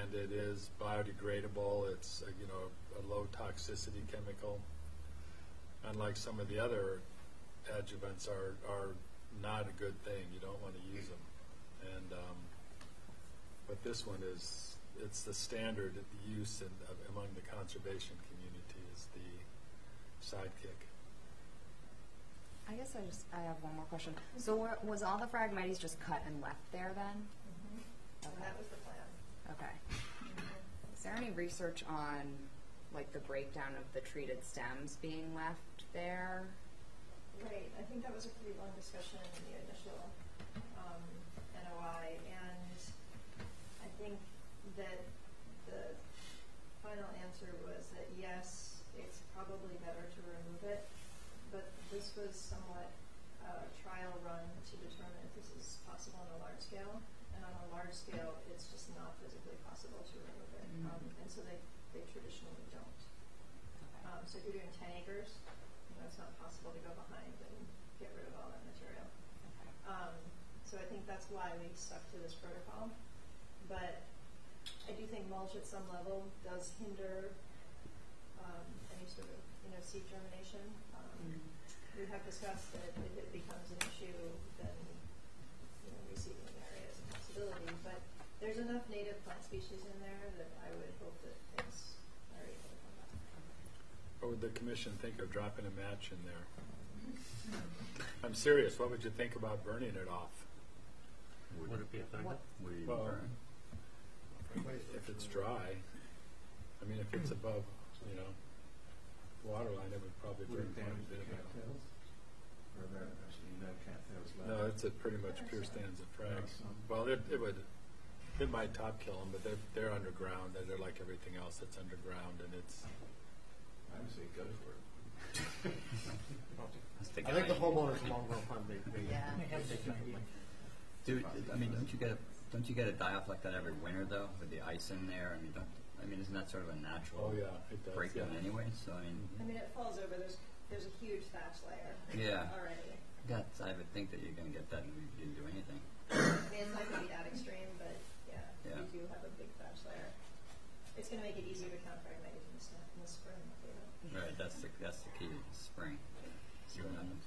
And it is biodegradable. It's you know, a low toxicity chemical. Unlike some of the other adjuvants are not a good thing. You don't want to use them. And but this one it's the standard use among the conservation community is the Sidekick. I guess I have one more question. So was all the Phragmites just cut and left there then? And that was the plan. Okay. Is there any research on like the breakdown of the treated stems being left there? Right. I think that was a pretty long discussion in the initial NOI, and I think that the final answer was that yes, it's probably better to remove it, but this was somewhat a trial run to determine if this is possible on a large scale, and on a large scale, it's just not physically possible to remove it, and so they traditionally don't. So if you're doing 10 acres, you know, it's not possible to go behind and get rid of all that material. So I think that's why we stuck to this protocol. But I do think mulch at some level does hinder have discussed that if it becomes an issue, then, you know, reseeding the area is a possibility. But there's enough native plant species in there that I would hope that things are able to come back. What would the commission think of dropping a match in there? I'm serious. What would you think about burning it off? Would it be effective? What- Would you Well, burn? if it's dry, I mean, if it's above, you know, water line, it would probably Would burn it quite a damage the bit of it. cattails? Or are there actually no cattails left? No, it's pretty much pure stands of frags. Well, it might top kill them, but they're underground. They're like everything else that's underground, and it's. I would say go for it. That's I think the guy. homeowners in long run plan may Yeah. I mean, don't you get a die-off like that every winter though, with the ice in there? I mean, isn't that sort of a natural Oh yeah, it does. breakdown Yeah. anyway? So I mean, I mean, it falls over. There's a huge thatch layer yeah, already. I would think that you're going to get that, and you didn't do anything. I mean, it's not going to be that extreme, but yeah, Yeah. we do have a big thatch layer. It's going to make it easier to count fragmented in the spring. You know? Right, that's the key. Spring. See what happens.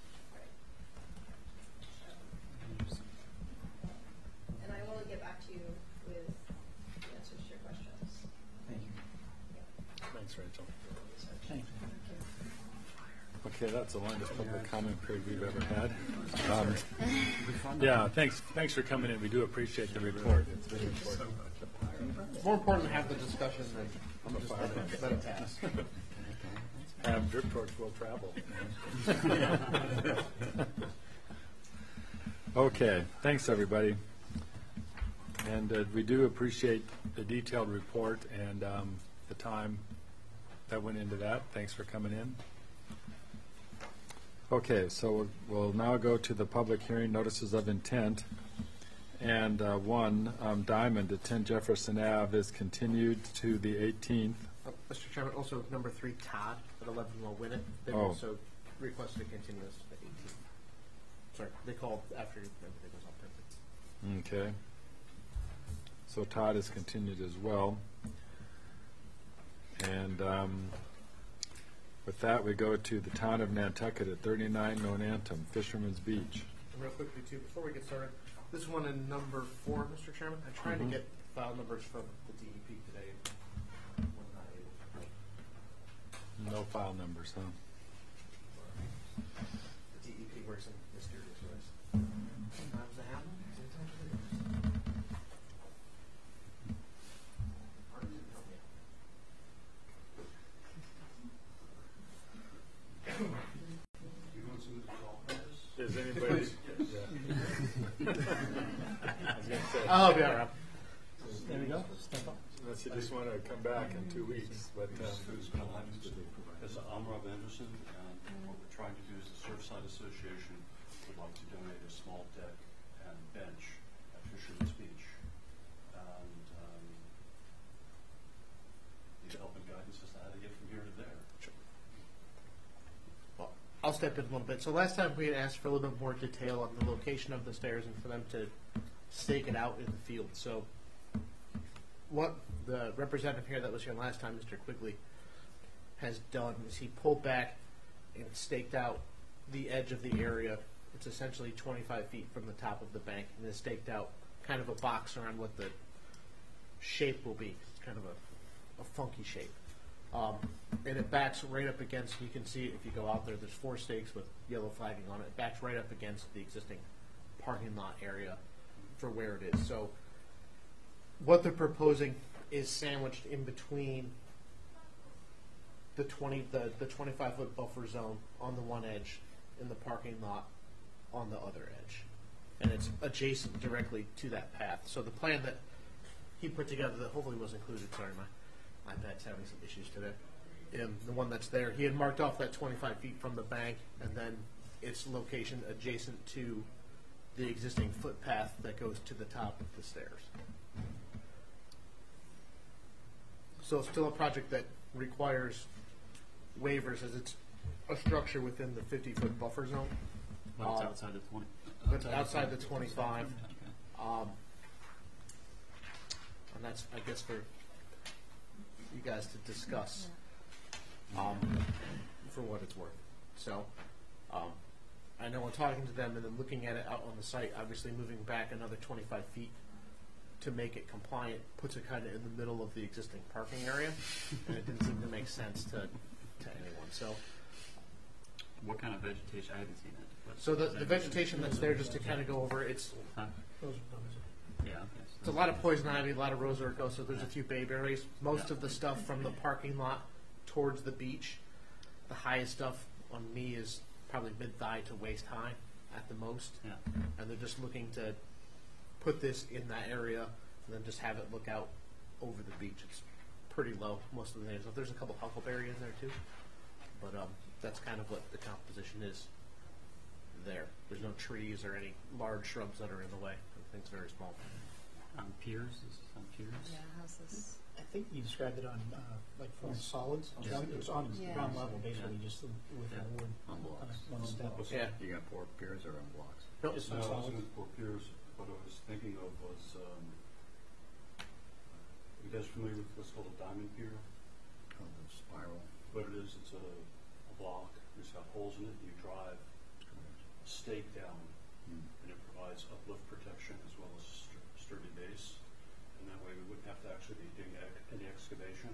And I will get back to you with the answers to your questions. Thank you. Thanks, Rachel. Thanks. Okay, that's the longest public comment period we've ever had. Yeah, thanks for coming in. We do appreciate the report. It's very important. It's more important to have the discussion than just let it pass. Drip torch will travel. Okay, thanks everybody. And we do appreciate the detailed report and the time that went into that. Thanks for coming in. Okay, so we'll now go to the public hearing notices of intent. And one, Diamond at 10 Jefferson Ave is continued to the 18th. Mr. Chairman, also number 3, Todd at 11 Winnet. They've Oh. also requested a continuance to the 18th. Sorry, they called after everything was all printed. Okay. So Todd is continued as well. And with that, we go to the town of Nantucket at 39 Nonantum, Fisherman's Beach. And real quickly, too, before we get started, this one in number 4, Mr. Chairman, I'm trying to get file numbers from the DEP today. We're not able. No file numbers, huh? The DEP works in mysterious ways. Sometimes they happen, sometimes they don't. Art didn't help me out. Is anybody? Yeah. I was gonna say, Oh, yeah, Rob. There we go. Step up. unless you just want to come back in 2 weeks, but Yes, I'm Rob Anderson, and what we're trying to do is the Surfside Association would like to donate a small deck and bench at Fisherman's Beach. And need help and guidance as to how to get from here to there. Well, I'll step in a little bit. So last time we had asked for a little bit more detail on the location of the stairs and for them to stake it out in the field. So what the representative here that was here last time, Mr. Quigley, has done is he pulled back and staked out the edge of the area. It's essentially 25 feet from the top of the bank, and has staked out kind of a box around what the shape will be. It's kind of a funky shape. And it backs right up against, you can see if you go out there, there's 4 stakes with yellow flagging on it. It backs right up against the existing parking lot area for where it is. So what they're proposing is sandwiched in between the 25-foot buffer zone on the one edge and the parking lot on the other edge. And it's adjacent directly to that path. So the plan that he put together that hopefully was included, sorry, my iPad's having some issues today. The one that's there, he had marked off that 25 feet from the bank and then its location adjacent to the existing footpath that goes to the top of the stairs. So it's still a project that requires waivers as it's a structure within the 50-foot buffer zone. But it's outside the 20. But outside the 25. And that's, I guess, for you guys to discuss for what it's worth. So I know when talking to them and then looking at it out on the site, obviously moving back another 25 feet to make it compliant puts it kind of in the middle of the existing parking area, and it didn't seem to make sense to anyone. So, What kind of vegetation? I haven't seen it. But so the vegetation that's there, just to kind of go over, it's Huh? Yeah. Okay. it's a lot of poison ivy, a lot of rosa rugosa. There's a few bayberries. Most Yeah. of the stuff from the parking lot towards the beach, the highest stuff on me is probably mid-thigh to waist-high at the most. Yeah. And they're just looking to put this in that area and then just have it look out over the beach. It's pretty low, most of the natives. There's a couple huckleberry in there too, but that's kind of what the composition is there. There's no trees or any large shrubs that are in the way. Everything's very small. On piers? Is this on piers? Yeah, how's this? I think you described it on, like, for solids. Yeah. It's on Yeah. ground level, basically, Yeah. just with Yeah. a wood. On blocks. One step. Yeah. You gonna pour piers or on blocks? No, It's No, not I solid. wasn't for peers. What I was thinking of was, you guys familiar with what's called a diamond pier? Oh, the spiral. What it is, it's a block. It's got holes in it. You drive a stake down, Hmm. and it provides uplift protection as well as sturdy base. And that way we wouldn't have to actually be doing any excavation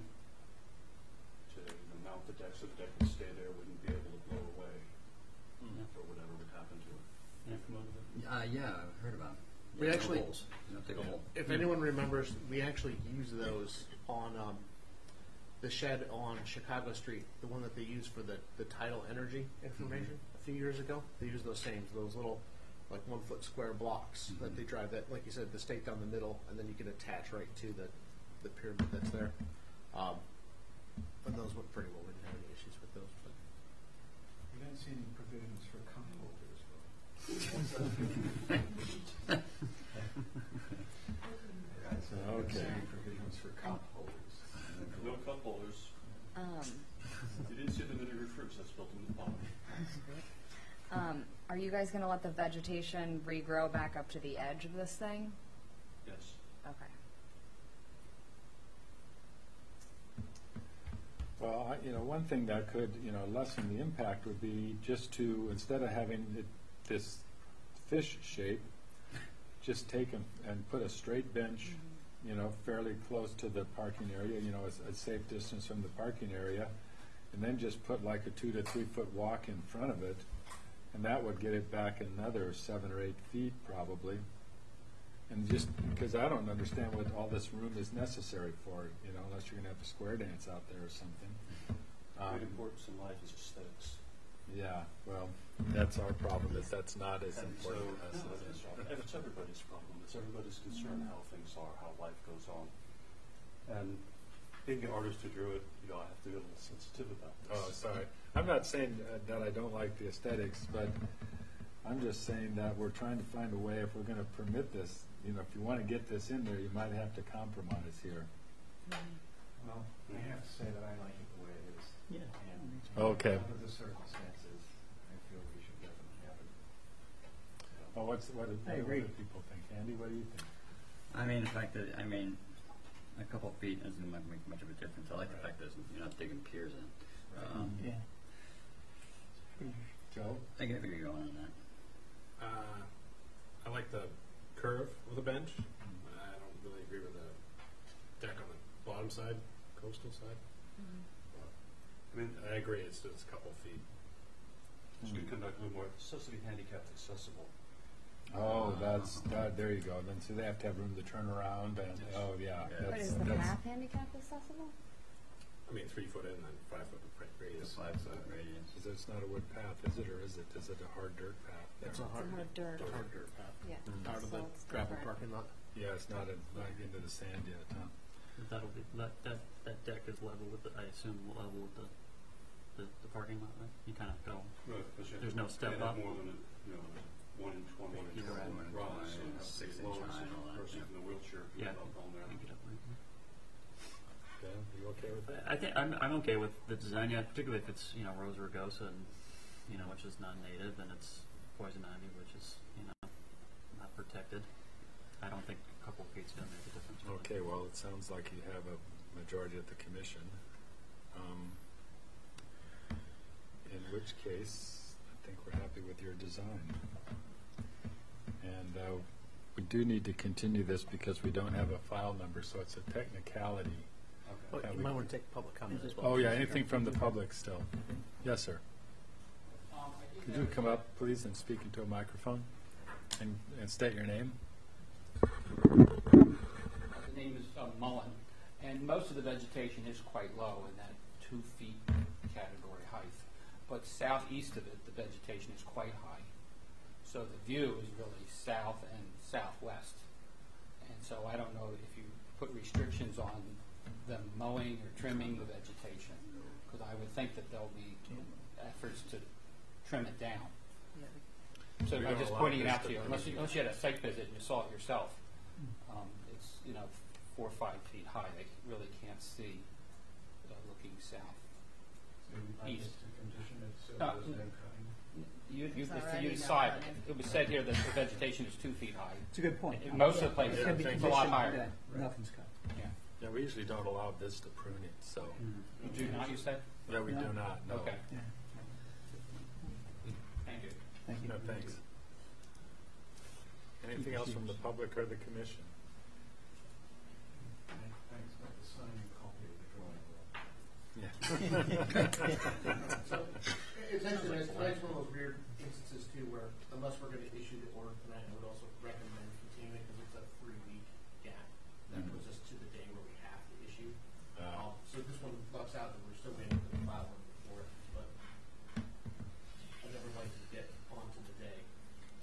to mount the deck, so the deck would stay there, wouldn't be able to blow away or whatever would happen to it. Yeah. You familiar with it? Yeah, I've heard about it. We Yeah, actually- holes. You know, take a hole. If anyone remembers, we actually used those on the shed on Chicago Street, the one that they used for the tidal energy information a few years ago. They used those little, like 1 foot square blocks that they drive that, like you said, the stake down the middle, and then you can attach right to the pyramid that's there. And those work pretty well. We didn't have any issues with those. But You don't see any provisions for cup holders, Okay. Any provisions for cup holders? No cup holders. You didn't see the vinegar fruits that's built in the bottom. Are you guys gonna let the vegetation regrow back up to the edge of this thing? Yes. Okay. Well, one thing that could, lessen the impact would be just to, instead of having this fish shape, just take and put a straight bench, fairly close to the parking area, a safe distance from the parking area, and then just put like a 2 to 3 foot walk in front of it, and that would get it back another 7 or 8 feet probably. And just because I don't understand what all this room is necessary for, unless you're going to have a square dance out there or something. Great importance in life is aesthetics. Yeah, well, that's our problem, is that's not as And so, important as it's everybody's problem. It's everybody's concern how things are, how life goes on. And being an artist who drew it, I have to be a little sensitive about this. Oh, sorry. I'm not saying that I don't like the aesthetics, but I'm just saying that we're trying to find a way, if we're going to permit this, if you want to get this in there, you might have to compromise here. Well, I have to say that I like it the way it is. Yeah. And Okay. under the circumstances, I feel we should definitely have it. Well, what do agree. other people think? Andy, what do you think? I mean, the fact that, a couple of feet doesn't make much of a difference. I like the fact that you're not digging piers in. Yeah. Joe? I get where you're going on that. I like the curve of the bench. I don't really agree with the deck on the bottom side, coastal side. I mean, I agree, it's a couple feet. it's going to come back a little more. It says to be handicapped accessible. Oh, there you go. Then, so they have to have room to turn around and, oh, yeah. Yeah. But is the path handicap accessible? I mean, 3 foot in and 5 foot radius. 5 foot radius. It's not a wood path, is it, or is it a hard dirt path? It's a hard dirt. dirt path. Yeah. Out of So the it's gravel different. parking lot. Yeah, it's not into the sand yet, huh? That'll be that deck is level with I assume level with the parking lot, right? You kind of go. Right, because There's no step you can't up. have more than a 1 inch, 1 inch You're right. rise, so it has to 6 be inch lower, so high and all the that, person yeah. in the wheelchair can Yeah. get up on there. You get up right there. Ben, you okay with that? I think I'm okay with the design, yeah, particularly if it's Rosa rugosa and which is non-native, and it's poison ivy, which is not protected. I don't think a couple of feet's gonna make a difference. Okay, well, it sounds like you have a majority at the commission. In which case, I think we're happy happy with your design. And we do need to continue this because we don't have a file number, so it's a technicality. Oh, that you we- might want to take public comment as well. Oh, yeah, anything from the public still? Yes, sir. Could you come up, please, and speak into a microphone and state your name? The name is Mullen, and most of the vegetation is quite low in that 2 feet category height. But southeast of it, the vegetation is quite high. So the view is really south and southwest. And so I don't know if you put restrictions on them mowing or trimming the vegetation, because I would think that there'll be efforts to trim it down. So We I'm don't just allow pointing it this out to to you, proceed. unless you had a site visit and you saw it yourself. It's 4 or 5 feet high. They really can't see looking south. East. Condition it so No, there's no cutting. It's If already you not decide, cutting. it was said here that the vegetation is 2 feet high. It's a good point. In most of the places, It's gonna be it's a lot conditioned higher. that nothing's cut. Yeah. Yeah, we usually don't allow this to prune it, so. Would you not, you said? Yeah, we do No. not, no. Okay. Yeah. Thank you. Thank you. No, thanks. Anything else from the public or the commission? Thanks, but the signing copy of the drawing. Yeah. So it's actually nice. Tonight's one of those weird instances too, where unless we're going to issue the order tonight, I would also recommend continuing because it's a 3-week gap that puts us to the day where we have to issue. So this one bucks out that we're still waiting for the file number for it, but I never like to get onto the day.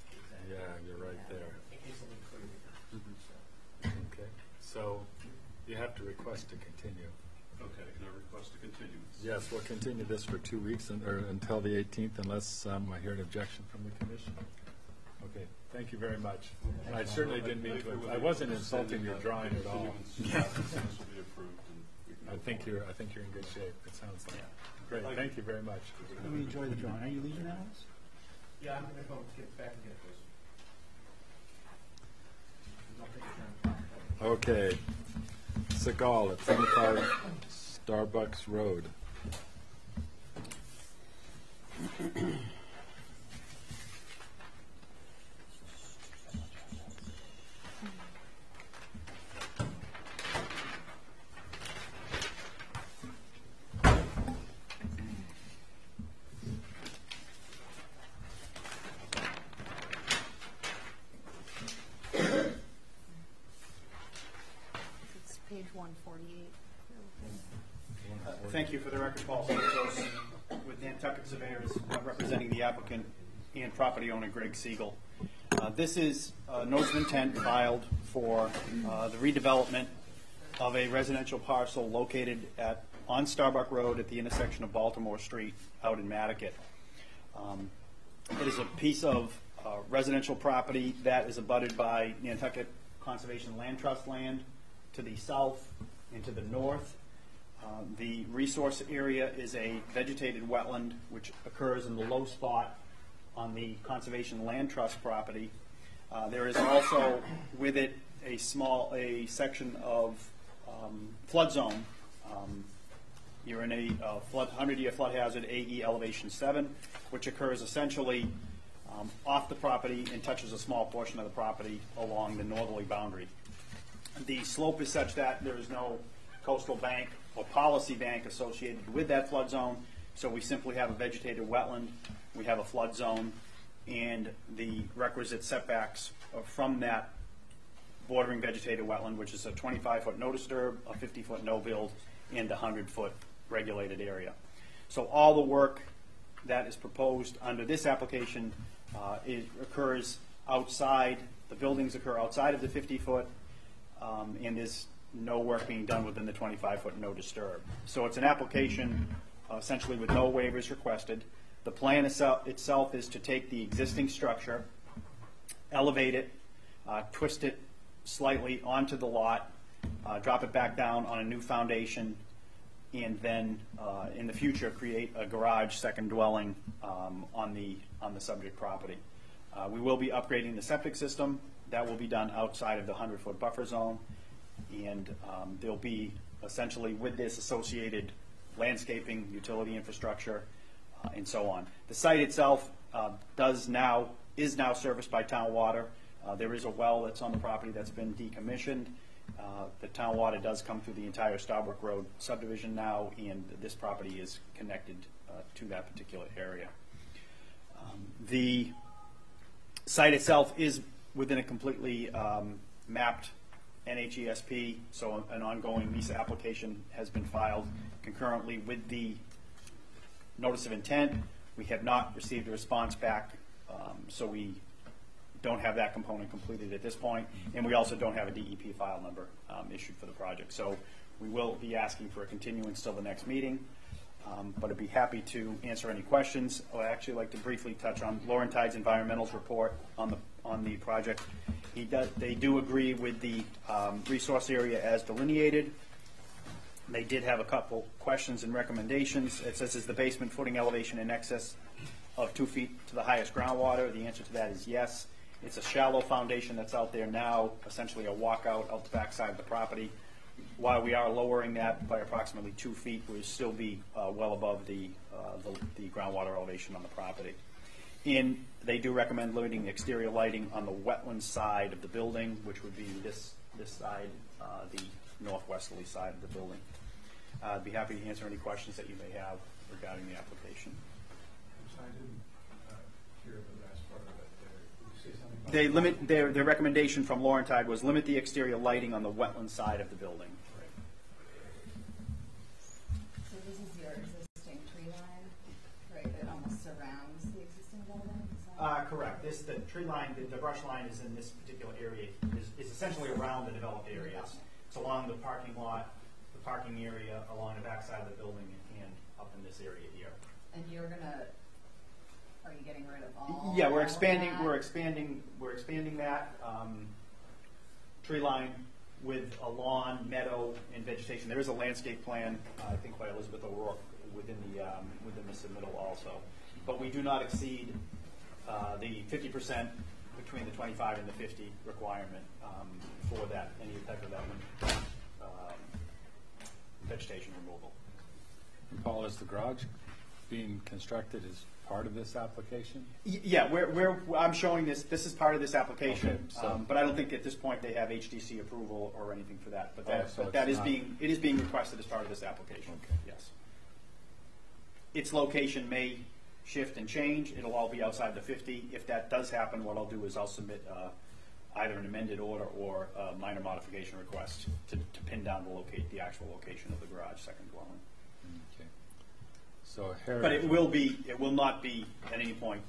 Exactly. Yeah, you're right there. In case something clearly. Okay, so you have to request to continue. Okay, can I request to continue? Yes, we'll continue this for 2 weeks or until the 18th unless I hear an objection from the commission. Okay, thank you very much. And I certainly didn't mean to, I wasn't insulting your drawing at all. This will be approved and we can I think you're in good shape, it sounds like. Great, thank you very much. We enjoy the drawing. Are you leaving that one? Yeah, I'm going to go get back and get this. Don't take your time. Okay, Segal at 75 Starbucks Road. It's page 148. Thank you. For the record, Paul Santos with Nantucket Surveyors, representing the applicant and property owner Greg Siegel. This is a notice of intent filed for the redevelopment of a residential parcel located on Starbuck Road at the intersection of Baltimore Street out in Mattocket. It is a piece of residential property that is abutted by Nantucket Conservation Land Trust land to the south and to the north. The resource area is a vegetated wetland which occurs in the low spot on the Conservation Land Trust property. There is also with it a section of flood zone. You're in a 100-year flood hazard AE elevation 7, which occurs essentially off the property and touches a small portion of the property along the northerly boundary. The slope is such that there is no coastal bank or policy bank associated with that flood zone, so we simply have a vegetated wetland, we have a flood zone, and the requisite setbacks from that bordering vegetated wetland, which is a 25-foot no disturb, a 50-foot no build, and a 100-foot regulated area. So all the work that is proposed under this application occurs outside, the buildings occur outside of the 50-foot, and there's no work being done within the 25-foot no disturb. So it's an application essentially with no waivers requested. The plan itself is to take the existing structure, elevate it, twist it slightly onto the lot, drop it back down on a new foundation, and then in the future create a garage second dwelling on the subject property. We will be upgrading the septic system. That will be done outside of the 100-foot buffer zone, and there'll be essentially with this associated landscaping, utility infrastructure, and so on. The site itself is now serviced by town water. There is a well that's on the property that's been decommissioned. The town water does come through the entire Starbrook Road subdivision now, and this property is connected to that particular area. The site itself is within a completely mapped NHESP, so an ongoing NISA application has been filed concurrently with the notice of intent. We have not received a response back, so we don't have that component completed at this point, and we also don't have a DEP file number issued for the project. So we will be asking for a continuance till the next meeting, but I'd be happy to answer any questions. I'd actually like to briefly touch on Laurentide's environmentals report on the project. They do agree with the resource area as delineated. They did have a couple questions and recommendations. It says, is the basement footing elevation in excess of 2 feet to the highest groundwater? The answer to that is yes. It's a shallow foundation that's out there now, essentially a walkout out the back side of the property. While we are lowering that by approximately 2 feet, we'll still be well above the groundwater elevation on the property. And they do recommend limiting the exterior lighting on the wetland side of the building, which would be this side, the northwesterly side of the building. I'd be happy to answer any questions that you may have regarding the application. I didn't hear the last part of it there. Did you say something about They limit their recommendation from Laurentide was limit the exterior lighting on the wetland side of the building. So this is your existing tree line, right? It almost surrounds the existing building? Correct. The tree line, the brush line is in this particular area, is essentially around the developed areas. It's along the parking lot, the parking area, along the backside of the building, and up in this area here. And are you getting rid of all? Yeah, we're of expanding. that? We're expanding that tree line with a lawn, meadow, and vegetation. There is a landscape plan, I think, by Elizabeth O'Rourke within the submittal also. But we do not exceed the 50% between the 25 and the 50 requirement for that any type of that vegetation removal. Paul, is the garage being constructed as part of this application? Yeah, I'm showing this. This is part of this application, Okay, but I don't think at this point they have HDC approval or anything for that. But so that it's is not- it is being requested as part of this application. Okay. Yes. Its location may shift and change. It'll all be outside the 50. If that does happen, what I'll do is I'll submit either an amended order or a minor modification request to pin down the actual location of the garage second dwelling. Okay. So But it will not be at any point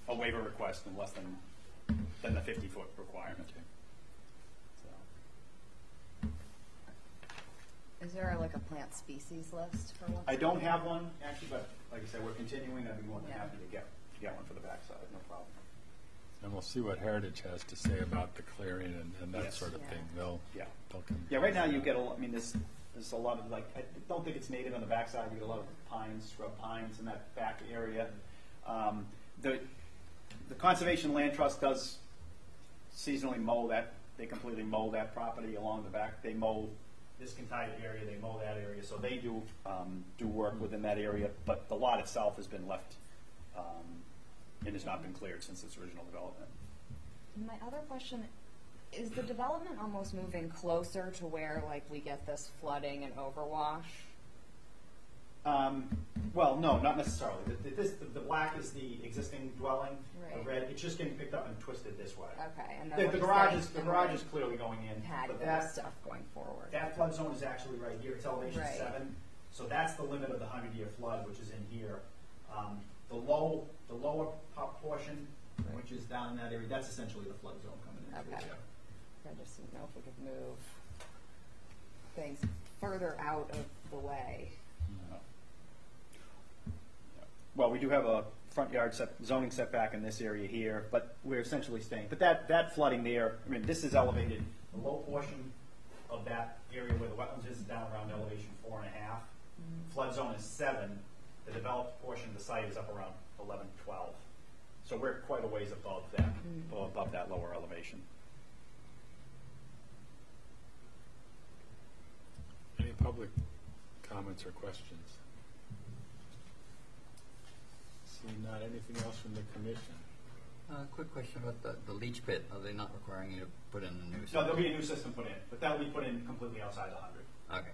a waiver request in less than the 50-foot requirement. Okay. So, Is there like a plant species list for what's? I don't have one actually, but like I said, we're continuing. I'd be more than Yeah. happy to get one for the backside. No problem. And we'll see what Heritage has to say about the clearing and that Yes. sort of Yeah. thing. They'll come. Yeah, right now you get there's a lot of I don't think it's native on the backside. You get a lot of pines, scrub pines in that back area. The Conservation Land Trust does seasonally mow that. They completely mow that property along the back. They mow this entire area. They mow that area. So they do work within that area. But the lot itself has been left and has not been cleared since its original development. My other question, is the development almost moving closer to where like we get this flooding and overwash? Well, no, not necessarily. The black is the existing dwelling. Right. The red, it's just getting picked up and twisted this way. Okay, and then The what you're garage saying- is the garage is clearly going in. Patio But that stuff going forward. that flood zone is actually right here. It's elevation Right. 7, so that's the limit of the 100-year flood, which is in here. The lower portion, which is down in that area, that's essentially the flood zone coming in. Okay. I just didn't know if we could move things further out of the way. Well, we do have a front yard zoning setback in this area here, but we're essentially staying. But that flooding there, I mean, this is elevated. The low portion of that area where the wetlands is down around elevation 4.5. Flood zone is 7. The developed portion of the site is up around 11, 12. So we're quite a ways above that lower elevation. Any public comments or questions? Seeing not anything else from the commission. Quick question about the leach pit. Are they not requiring you to put in a new No, system? there'll be a new system put in, but that'll be put in completely outside the 100. Okay.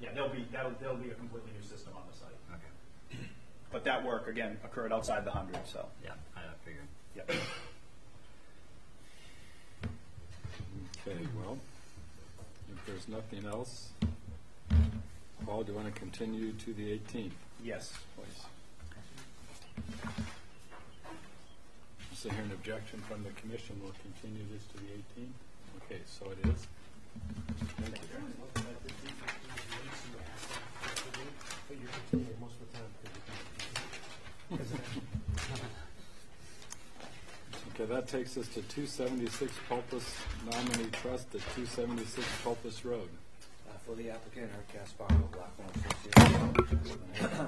Yeah, there'll be a completely new system on the site. Okay. But that work, again, occurred outside the 100, so. Yeah, I figured. Yep. Okay, well, if there's nothing else, Paul, do you want to continue to the 18th? Yes, please. Is there an objection from the commission? We'll continue this to the 18th? Okay, so it is. Thank you. But you're continuing most of the time because Okay, that takes us to 276 Pulpus Nominee Trust at 276 Pulpus Road. For the applicant, Art Gasparro, Blackmore Associates.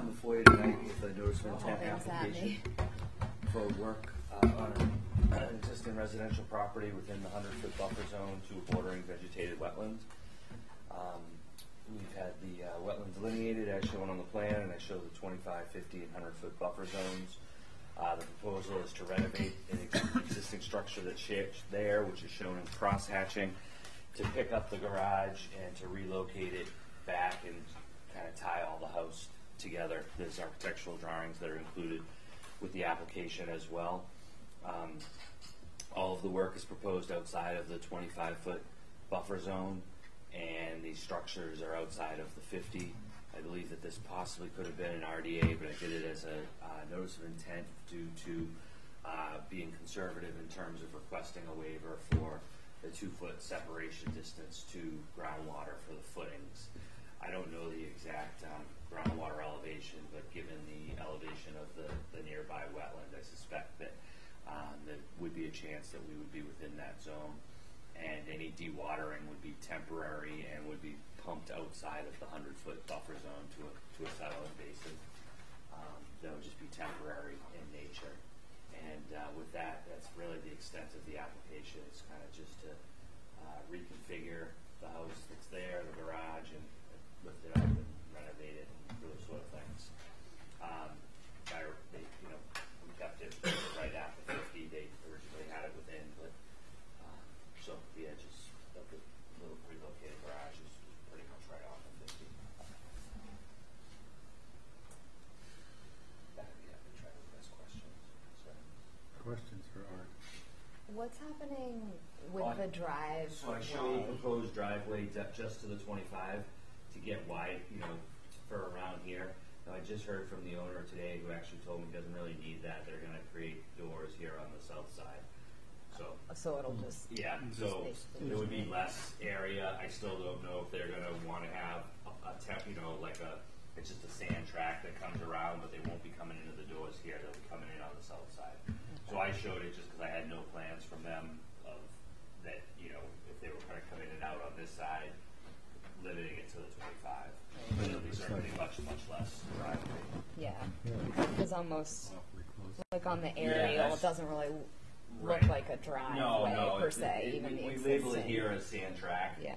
Before you tonight with a notice of intent application for work on an existing residential property within the 100-foot buffer zone to bordering vegetated wetlands. We've had the wetlands delineated as shown on the plan, and I show the 25, 50, and 100-foot buffer zones. The proposal is to renovate an existing structure that's there, which is shown in cross-hatching, to pick up the garage and to relocate it back and kind of tie all the house together. There's architectural drawings that are included with the application as well. All of the work is proposed outside of the 25-foot buffer zone, and these structures are outside of the 50. I believe that this possibly could have been an RDA, but I did it as a notice of intent due to being conservative in terms of requesting a waiver for the 2-foot separation distance to groundwater for the footings. I don't know the exact groundwater elevation, but given the elevation of the nearby wetland, I suspect that there would be a chance that we would be within that zone, and any dewatering would be temporary and would be pumped outside of the 100-foot buffer zone to a settling basin. That would just be temporary in nature. And with that, that's really the extent of the application. It's kind of just to reconfigure the house that's there, the garage, and lift it up and renovate it and those sort of things. We kept it right at the 50. They originally had it within, but so the edges of the little relocated garage is pretty much right off the 50. That'd be happy to try to ask questions. So. Questions for Art? What's happening with the drive? So I show the proposed driveway just to the 25 to get wide, for around here. Now, I just heard from the owner today who actually told me he doesn't really need that. They're going to create doors here on the south side. So it'll just... Yeah, so there would be less area. I still don't know if they're going to want to have it's just a sand track that comes around, but they won't be coming into the doors here. They'll be coming in on the south side. So I showed it just because I had no plans from them of that, if they were going to come in and out on this side, limiting it to the 25. But it'll be certainly much, much less driveway. Yeah, because almost like on the aerial, it doesn't really look like a driveway per se. Even we label it here as sand track. Yeah.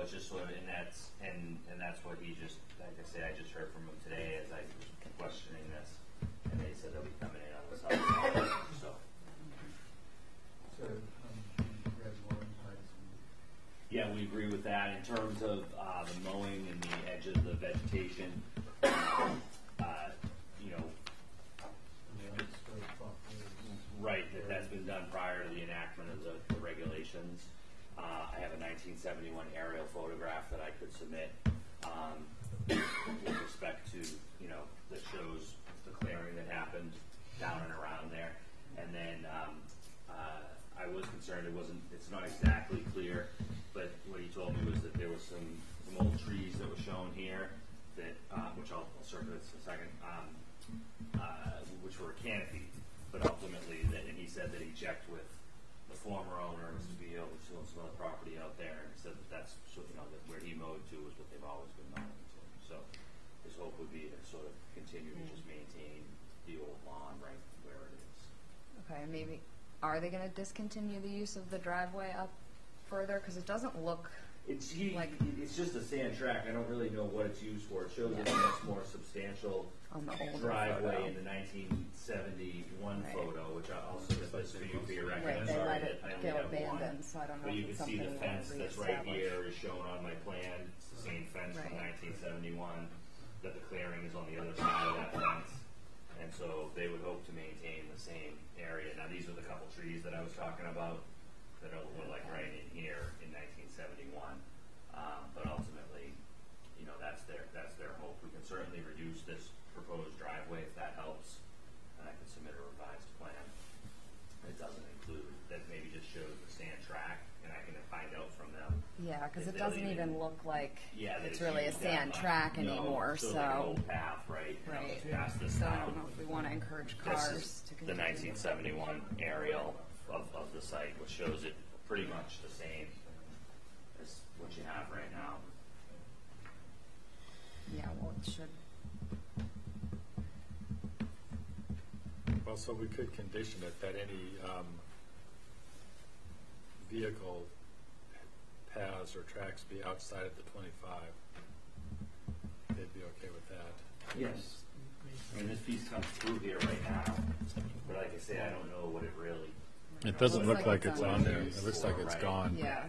It's just sort of, and that's what he just, like I say, I just heard from him today as I was questioning this, and they said they'll be coming in on the south side. So red lawn ties. yeah, we agree with that in terms of the mowing and the edge of the vegetation. Right, that's been done prior to the enactment of the regulations. I have a 1971 aerial photograph that I could submit with respect to, that shows the clearing that happened down and around there. And then I was concerned it's not exactly clear, but what he told me was that there was some old trees that were shown here that, which I'll circle this in a second, which were canopied. But ultimately, and he said that he checked with the former owners to be able to own some other property out there, and he said that that's that where he mowed to is what they've always been mowing to. So his hope would be to sort of continue to just maintain the old lawn right where it is. Okay, maybe are they going to discontinue the use of the driveway up further? Because it doesn't look It's just a sand track. I don't really know what it's used for. It shows a much more substantial On the older driveway photo. in the 1971 Right. photo, which I'll submit this for you for your record. Right, I'm they sorry let that it I only go have one. abandoned, so I don't know But if you it's can see the something you wanna fence that's right reestablish. here is shown on my plan. It's the same fence from Right. 1971. That the clearing is on the other side of that fence. And so they would hope to maintain the same area. Now, these are the couple trees that I was talking about that were like right in here in 1971. But ultimately, you know, that's their hope. We can certainly reduce this proposed driveway if that helps, and I can submit a revised plan. It doesn't include, that maybe just shows the sand track, and I can find out from them. Yeah, because if it they'll doesn't even look like Yeah, that it's really a used that sand much. track No, anymore, so. Like an so. old path, right? you know, Right. Past this So I town. don't know if we want to encourage This cars is to the continue. 1971 aerial of the site, which shows it pretty much the same as what you have right now. Yeah, well, it should. Well, so we could condition it that any vehicle paths or tracks be outside of the 25. They'd be okay with that. Yes. I mean, this piece comes through here right now, but like I say, I don't know what it really. It doesn't Looks look like like it's it's on on there. there. It looks like it's Right. gone. Yeah.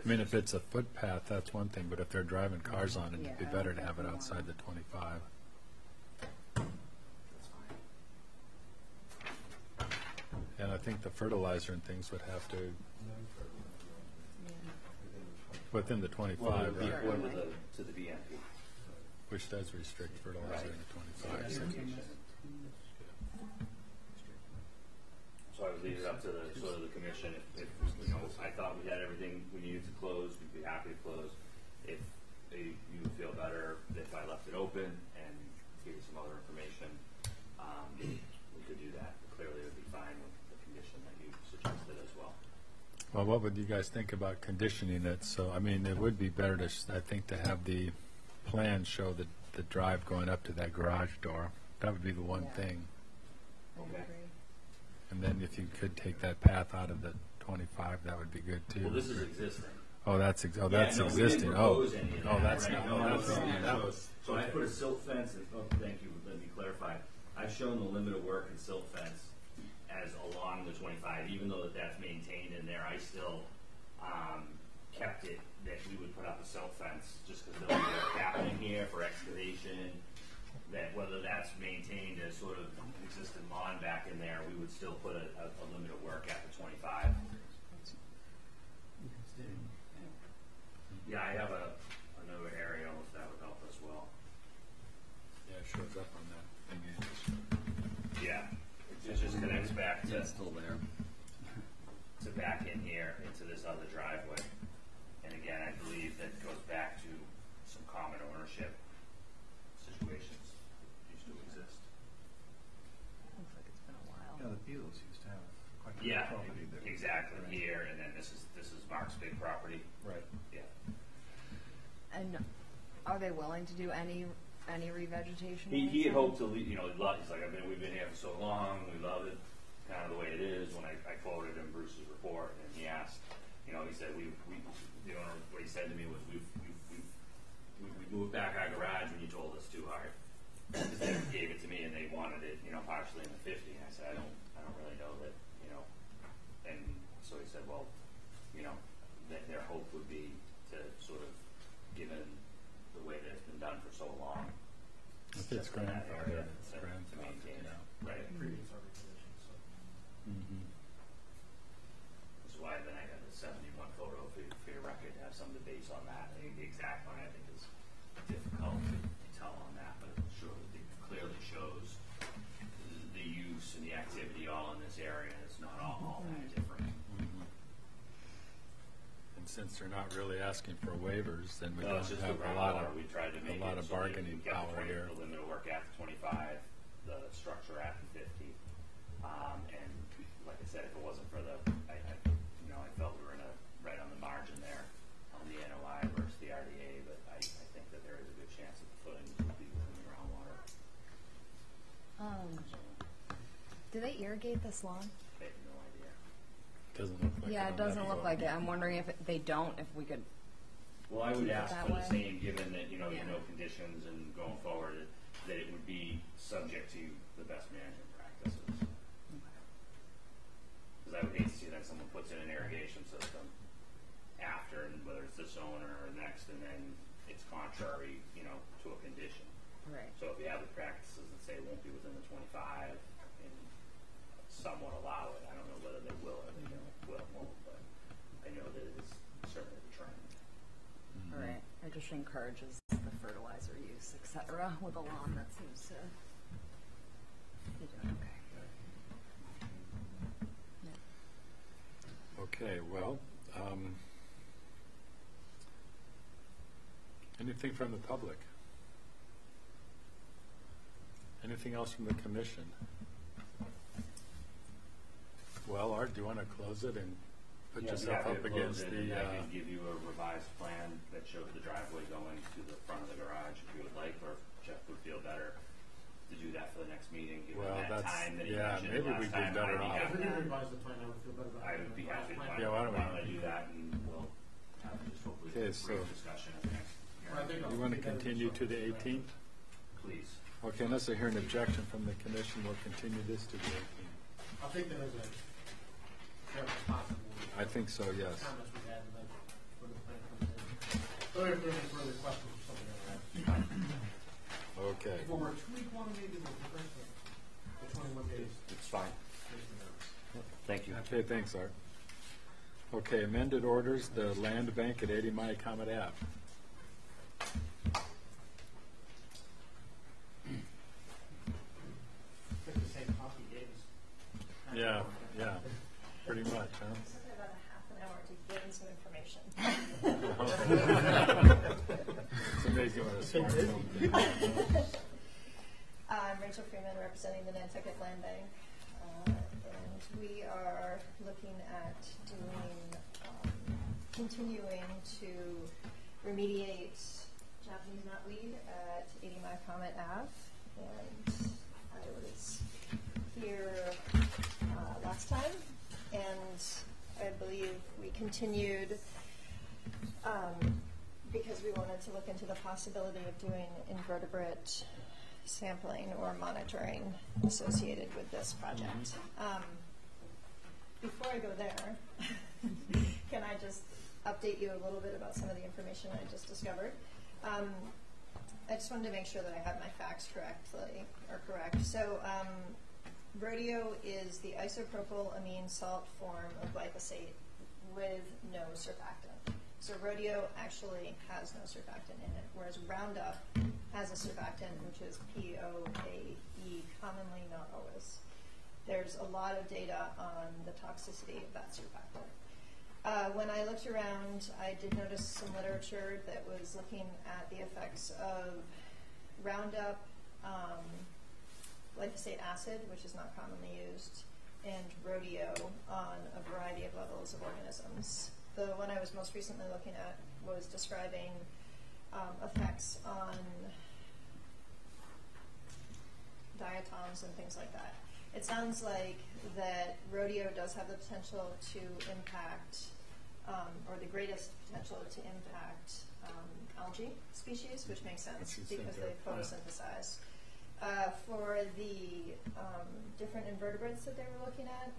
I mean, if it's a footpath, that's one thing, but if they're driving cars on it, it'd be Yeah, I better don't to have it think we outside the 25. That's fine. And I think the fertilizer and things would have to, within the 25, Well, it would be right? according to the BMP. Which does restrict fertilizer in the 25. so- So I would leave it up to the, sort of the commission. If, you know, I thought we had everything we needed to close, we'd be happy to close. If you would feel better if I left it open and gave you some other information, we could do that. But clearly, it would be fine with the condition that you suggested as well. Well, what would you guys think about conditioning it? So, I mean, it would be better to, I think, to have the plan show the drive going up to that garage door. That would be the one Yeah. thing. I Okay. agree. And then if you could take that path out of the 25, that would be good too. Well, this is existing. Oh, that's Yeah, existing. no, we didn't Oh, propose any of oh, that, that's right? not. No, Oh, that that's was- not. That was. So I put a silt fence, and, oh, thank you, let me clarify. I've shown the limit of work and silt fence as along the 25, even though that's maintained in there, I still, kept it that we would put up a silt fence, just because there'll be a gap in here for excavation, that whether that's maintained as sort of an existing lawn back in there, we would still put a limit of work at the 25. Yeah, I have another aerial, if that would help as well. Yeah, it shows up on that thing. Yeah, it just connects back to, It's still there. to back in here into this other driveway. And again, I believe that goes back to some common ownership situations that used to exist. Looks like it's been a while. Yeah, the Beatles used to have quite a bit Yeah, of property there. exactly, here, and then this is Mark's big property. Right. Yeah. And are they willing to do any revegetation? He had hoped to leave, you know, he's like, we've been here for so long, we love it, kind of the way it is. When I quoted him Bruce's report, and he asked, you know, he said, the owner, what he said to me was, we moved back our garage when you told us too hard. Because they gave it to me and they wanted it, you know, partially in the 50. And I said, I don't really know that, you know. And so he said, well, you know, that their hope would be to sort of, given the way that it's been done for so long, If it's just in that area, grandfathered, it's to grandfathered, maintain it. yeah. Right. Previous organization, so. Mhm. That's why then I got the 71 photo for your record to have some of the base on that. The exact one I think is difficult to tell on that, but it clearly shows the use and the activity all in this area. It's not all that different. And since they're not really asking for waivers, then we No, don't it's just have the a lot of groundwater. We tried to make a lot it of so that bargaining we kept power here. The limit of work at the 25, the structure at the 50. And like I said, if it wasn't for the, I felt we were right on the margin there on the NOI versus the RDA, but I think that there is a good chance that the footings would be within the groundwater. Do they irrigate this lawn? I have no idea. Doesn't look like Yeah, on it that doesn't look photo. like it. I'm wondering if they don't, if we could Well, I would keep it ask that for the way. same, given that, you know, Yeah. no conditions and going forward, that it would be subject to the best management practices. Because I would hate to see that someone puts in an irrigation system after, and whether it's this owner or next, and then it's contrary, you know, to a condition. Right. So if you have the practices that say it won't be within the 25 and somewhat allow it, I don't know whether they will or they won't, but I know that it is certainly the trend. All right. It just encourages the fertilizer use, et cetera, with a lawn that seems to be doing okay. Okay, well, anything from the public? Anything else from the commission? Well, Art, do you want to close it and put Yeah, yourself happy up to close against it, the, and I can give you a revised plan that shows the driveway going to the front of the garage if you would like, or if Jeff would feel better to do that for the next meeting, given Well, that that's- time that he yeah, mentioned maybe last we'd be time. better I'd be off. happy- If we can revise the plan, I would feel better about it. I would be happy to. Yeah, why don't we- do that, and we'll have just hopefully Okay, a brief so- discussion at the next hearing. you want to continue to the 18th? Please. Okay, unless I hear an objection from the commission, we'll continue this to the 18th. I think there is a, there are possible I think so, yes. comments we had and then when the plan comes in. So if there's any further questions or something like that. Okay. If it were 2-week one, maybe the difference, but the 21 days. It's fine. Thank you. Okay, thanks, Art. Okay, amended orders, the land bank at 80 Comet Ave. Pick the same copy you gave us. Yeah, pretty much, huh? It took about a half an hour to get some information. Somebody's doing a smartphone. I'm Rachel Freeman, representing the Nantucket Land Bank, and we are looking at continuing to remediate Japanese knotweed at 80 Comet Ave, and I was here last time, and I believe we continued because we wanted to look into the possibility of doing invertebrate sampling or monitoring associated with this project. Before I go there, can I just update you a little bit about some of the information I just discovered? I just wanted to make sure that I have my facts correct. So, rodeo is the isopropylamine salt form of glyphosate with no surfactant. So rodeo actually has no surfactant in it, whereas Roundup has a surfactant, which is POAE, commonly, not always. There's a lot of data on the toxicity of that surfactant. When I looked around, I did notice some literature that was looking at the effects of Roundup, glyphosate acid, which is not commonly used, and rodeo on a variety of levels of organisms. The one I was most recently looking at was describing effects on diatoms and things like that. It sounds like that rodeo does have the potential to impact, or the greatest potential to impact algae species, which makes sense because they photosynthesize. For the different invertebrates that they were looking at,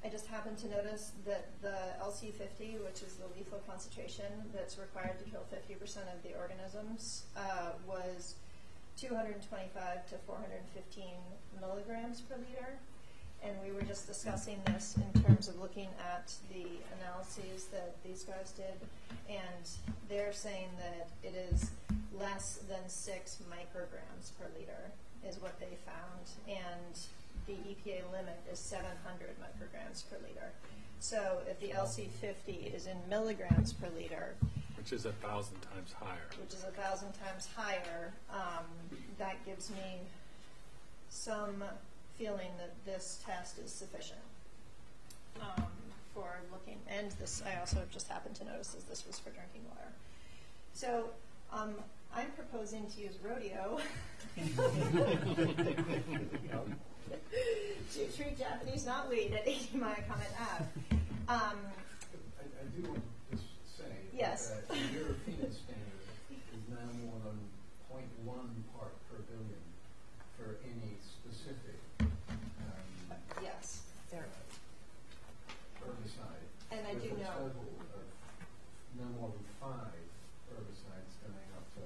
I just happened to notice that the LC50, which is the lethal concentration that's required to kill 50% of the organisms, was 225 to 415 milligrams per liter. And we were just discussing this in terms of looking at the analyses that these guys did. And they're saying that it is less than 6 micrograms per liter is what they found. And the EPA limit is 700 micrograms per liter. So if the LC50 is in milligrams per liter, Which is 1,000 times higher. which is 1,000 times higher, that gives me some feeling that this test is sufficient for looking. And this, I also just happened to notice, is this was for drinking water. So I'm proposing to use rodeo to treat Japanese knotweed at 80 Comet Ave. I do want to just say Yes. that the European standard 1 part per billion for any specific Yes. There. herbicide. And I do with a know- total of no more than 5 herbicides going up to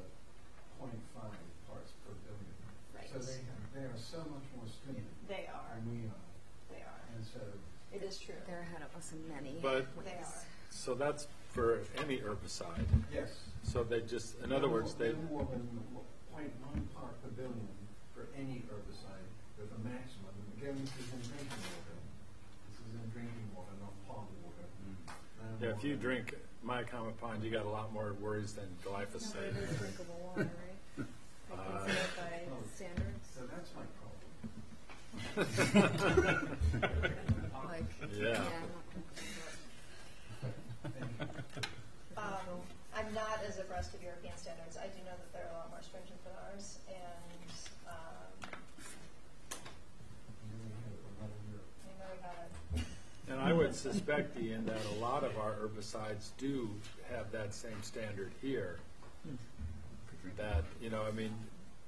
0.5 parts per billion. Right. So they are so much more stringent They are. than we are. They are. And so It is true. They're ahead of us in many But- ways. They are. So that's for any herbicide. yes. So they just, in other words, they, no more than 0.1 part per billion for any herbicide with a maximum. And again, this is in drinking water. This is in drinking water, not pond water. No yeah, if you more drink my Comet Pond, you got a lot more worries than No, but glyphosate. it is drinkable water, right? They consider it by Oh. standards. So that's my problem. Like, Yeah. I'm not as abreast of European standards. I do know that they're a lot more stringent than ours, and we know we have it. And I would suspect, Ian, that a lot of our herbicides do have that same standard here. That, you know, I mean,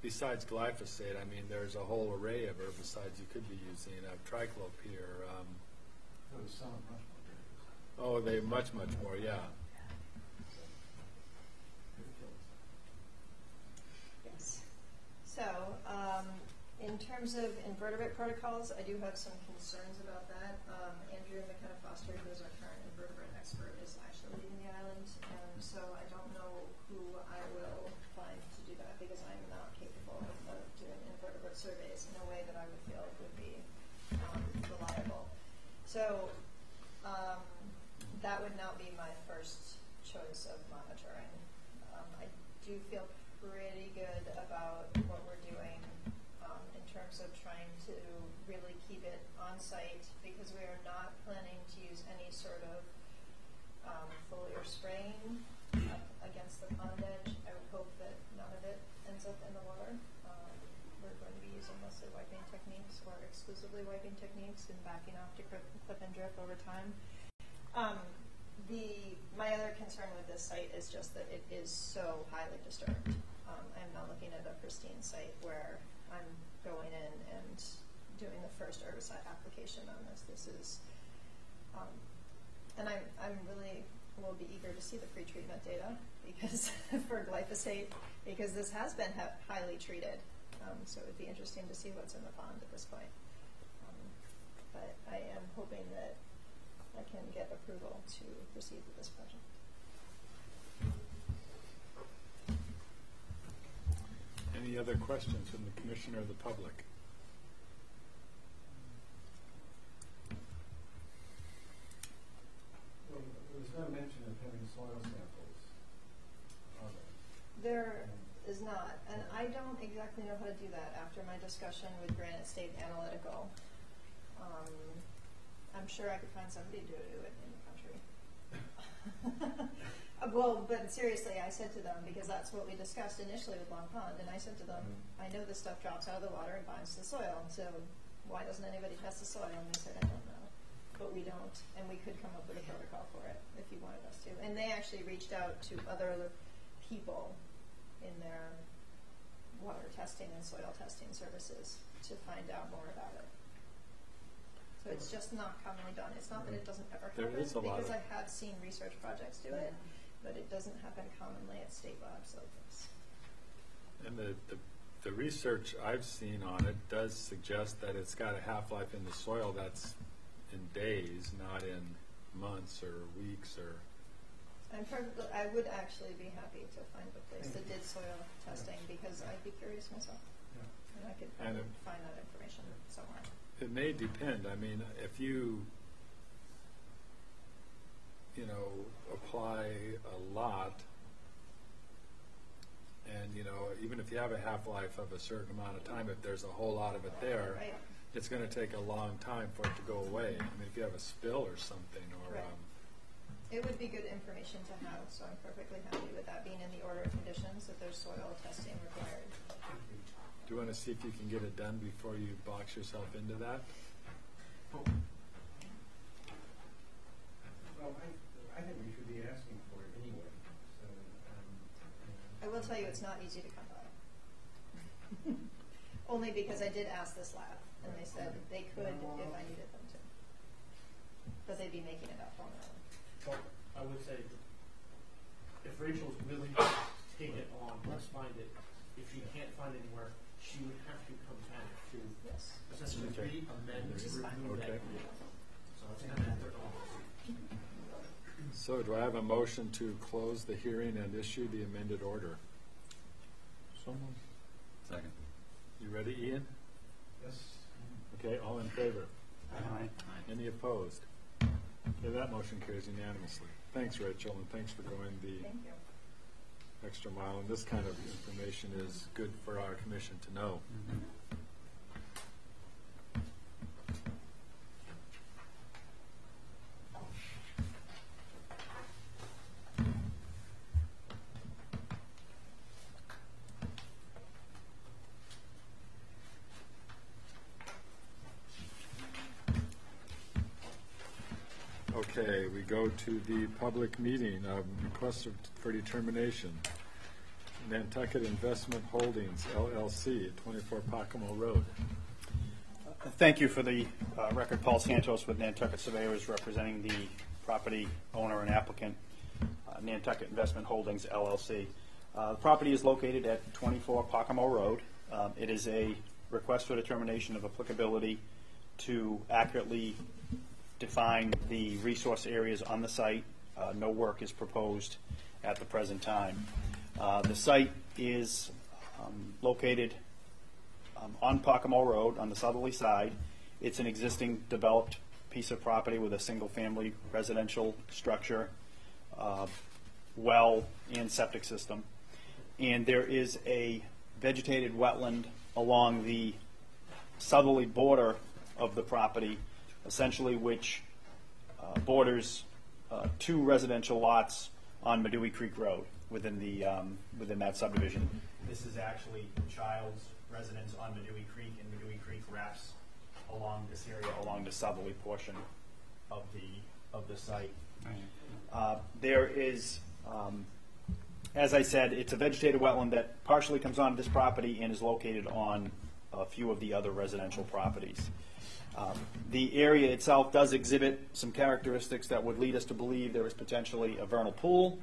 besides glyphosate, I mean, there's a whole array of herbicides you could be using. Triclopyr. Those sound much more dangerous. Oh, they much more, yeah. Yes. So, in terms of invertebrate protocols, I do have some concerns about that. Andrew McKenna Foster, who is our current invertebrate expert, is actually leaving the island, and so I don't know who I will find to do that because I am not capable of doing invertebrate surveys in a way that I would feel would be reliable. So, that would not be my first choice of monitoring. I do feel pretty good about what we're doing in terms of trying to really keep it on site because we are not planning to use any sort of foliar spraying up against the pond edge. I would hope that none of it ends up in the water. We're going to be using mostly wiping techniques or exclusively wiping techniques and backing off to clip and drip over time. My other concern with this site is just that it is so highly disturbed. I'm not looking at a pristine site where I'm going in and doing the first herbicide application on this. This is, and I'm really will be eager to see the pre-treatment data because for glyphosate because this has been highly treated. So it would be interesting to see what's in the pond at this point. But I am hoping that I can get approval to proceed with this project. Any other questions from the commission or the public? Well, there's no mention of having soil samples, are there? There is not, and I don't exactly know how to do that after my discussion with Granite State Analytical. I'm sure I could find somebody to do it in the country. Well, but seriously, I said to them, because that's what we discussed initially with Long Pond, and I said to them, I know this stuff drops out of the water and binds to the soil, so why doesn't anybody test the soil? And they said, I don't know. But we don't, and we could come up with a protocol for it if you wanted us to. And they actually reached out to other people in their water testing and soil testing services to find out more about it. So it's just not commonly done. It's not that it doesn't ever There happen, is a lot because of- I have seen research projects do it, but it doesn't happen commonly at state labs like this. And the research I've seen on it does suggest that it's got a half-life in the soil that's in days, not in months or weeks or. I would actually be happy to find a place that did soil testing because I'd be curious myself. And I could probably find that information somewhere. It may depend. I mean, if you apply a lot, and even if you have a half-life of a certain amount of time, if there's a whole lot of it there, Right. it's going to take a long time for it to go away. I mean, if you have a spill or something, or Right. It would be good information to have, so I'm perfectly happy with that being in the order of conditions that there's soil testing required. do you want to see if you can get it done before you box yourself into that? Well, I think we should be asking for it anyway. So, I will tell you it's not easy to come by. Only because I did ask this lab, and they said they could if I needed them to. But they'd be making it up on their own. Well, I would say, if Rachel's willing to take it on, let's find it. If she can't find anywhere, she would have to come back to essentially re-amend, remove that. Okay. So it's kind of their own. So do I have a motion to close the hearing and issue the amended order? So moved. Second. You ready, Ian? Yes. Okay, all in favor? Aye. Any opposed? Okay, that motion carries unanimously. Thanks, Rachel, and thanks for going the Thank you. extra mile. And this kind of information is good for our commission to know. Okay, we go to the public meeting, request for determination. Nantucket Investment Holdings, LLC, at 24 Pocomo Road. Thank you for the record. Paul Santos with Nantucket Surveyors, representing the property owner and applicant, Nantucket Investment Holdings, LLC. The property is located at 24 Pocomo Road. It is a request for determination of applicability to accurately define the resource areas on the site. No work is proposed at the present time. The site is located on Pocomo Road on the southerly side. It's an existing developed piece of property with a single-family residential structure, well and septic system. And there is a vegetated wetland along the southerly border of the property, essentially which borders two residential lots on Medui Creek Road within that subdivision. This is actually Child's residence on Medui Creek, and Medui Creek wraps along this area, along the southerly portion of the site. There is, as I said, it's a vegetated wetland that partially comes onto this property and is located on a few of the other residential properties. The area itself does exhibit some characteristics that would lead us to believe there is potentially a vernal pool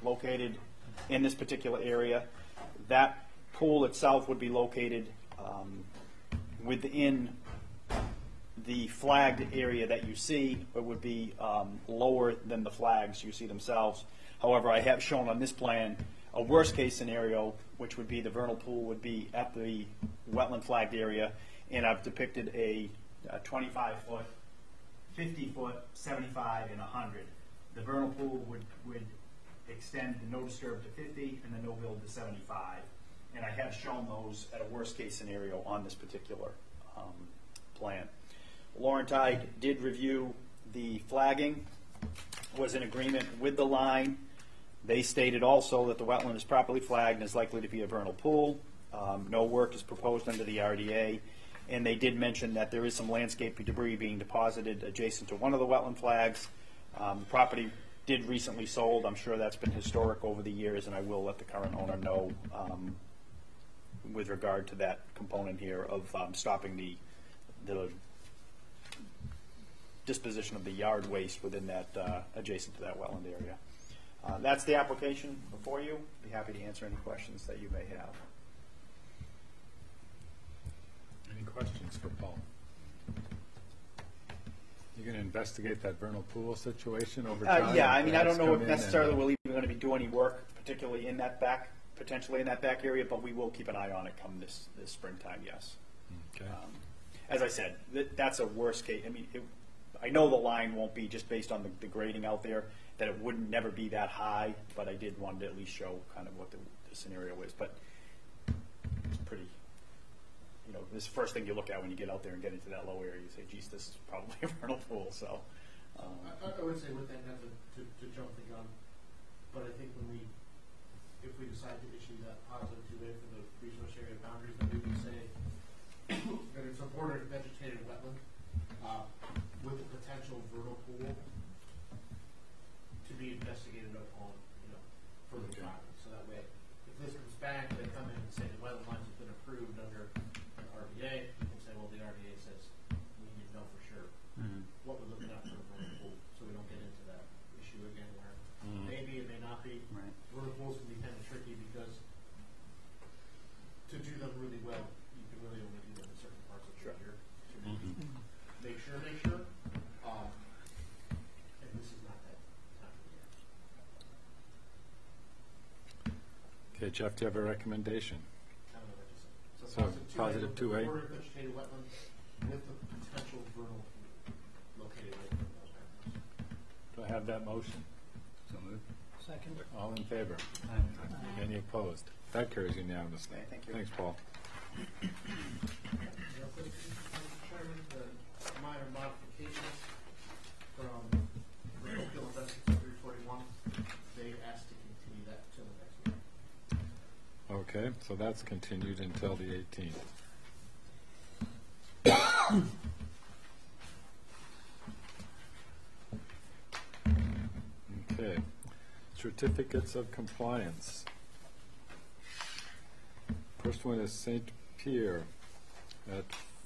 located in this particular area. That pool itself would be located within the flagged area that you see. It would be lower than the flags you see themselves. However, I have shown on this plan a worst case scenario, which would be the vernal pool would be at the wetland flagged area, and I've depicted a 25-foot, 50-foot, 75, and 100. The vernal pool would extend the no disturb to 50 and the no build to 75. And I have shown those at a worst case scenario on this particular plan. Laurentide did review the flagging, was in agreement with the line. They stated also that the wetland is properly flagged and is likely to be a vernal pool. No work is proposed under the RDA. And they did mention that there is some landscape debris being deposited adjacent to one of the wetland flags. The property did recently sold. I'm sure that's been historic over the years, and I will let the current owner know with regard to that component here of stopping the disposition of the yard waste within that adjacent to that wetland area. That's the application before you. Be happy to answer any questions that you may have. Any questions for Paul? You're going to investigate that vernal pool situation over time? Yeah, I mean, I don't know if if necessarily we're even going to be doing any work, particularly in that back, potentially in that back area, but we will keep an eye on it come this springtime, yes. Okay. As I said, that's a worst case. I mean, I know the line won't be just based on the grading out there, that it wouldn't never be that high, but I did want to at least show kind of what the scenario is. But it's pretty, this is the first thing you look at when you get out there and get into that low area. You say, geez, this is probably a vernal pool. So I would say with that, not to jump the gun, but I think if we decide to issue that positive 2A for the resource area boundaries, then we would say that it's a bordered vegetated wetland with a potential vernal pool to be investigated upon, further driving. So that way, if this comes back, they come in and say the wetland lines have been approved under Okay, Jeff, do you have a recommendation? I don't know what to say. So positive 2A? Border vegetated wetland with the potential vernal pool located within those boundaries. Do I have that motion? So moved. Second. All in favor? Any opposed? That carries unanimously. Okay, thank you. Thanks, Paul. Real quick, Mr. Chairman, the minor modifications from Oakville Investments 341, they asked to continue that till the next meeting. Okay, so that's continued until the 18th. Okay, certificates of compliance. First one is St. Pierre at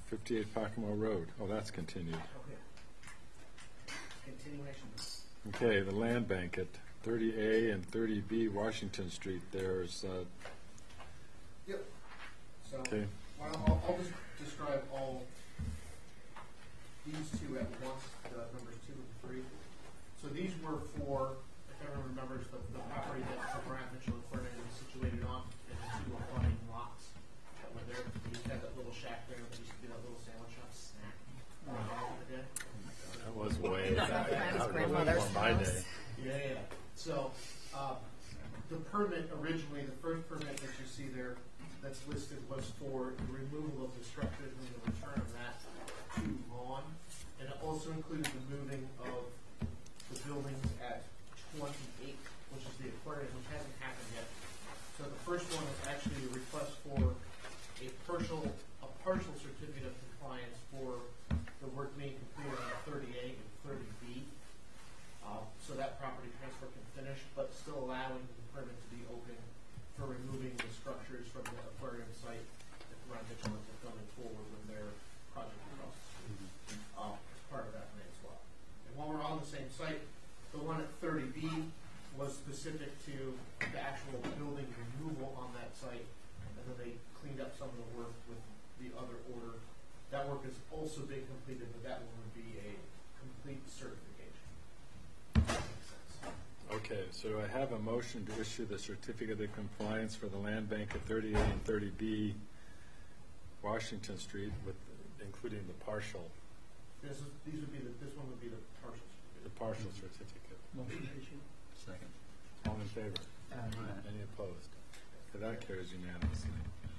58 Pacamo Road. Oh, that's continued. Okay. Continuation. Okay, the land bank at 30A and 30B Washington Street. There's, Yep. So, okay, well, I'll just describe all these two at once, the numbers 2 and 3. So these were for, if everyone remembers, the property that the Brant Mitchell Aquarium is situated on, and the two abutting lots that were there. We used to have that little shack there, that used to be that little sandwich shop snack. Back in the day. that was way back. His That was grandmother's before my house. day. Yeah. So, the permit originally, the first permit that you see there that's listed was for the removal of the structures and the return of that to lawn. And it also included the moving of the buildings at 28, which is the aquarium, which hasn't happened yet. So the first one is actually a request for a partial certificate of compliance for the work being completed on 30A and 30B. So that property transfer can finish, but still allowing the permit to be open for removing the structures from the aquarium site that Ron Mitchell is going forward with their project across the street. As part of that plan as well. And while we're on the same site, the one at 30B was specific to the actual building removal on that site, and then they cleaned up some of the work with the other order. That work has also been completed, but that one would be a complete certification. Okay, so do I have a motion to issue the certificate of compliance for the land bank at 30A and 30B Washington Street with, including the partial, This one would be the partial certificate. the partial certificate? Motion issue. Second. All in favor? Any opposed? Okay, that carries unanimously.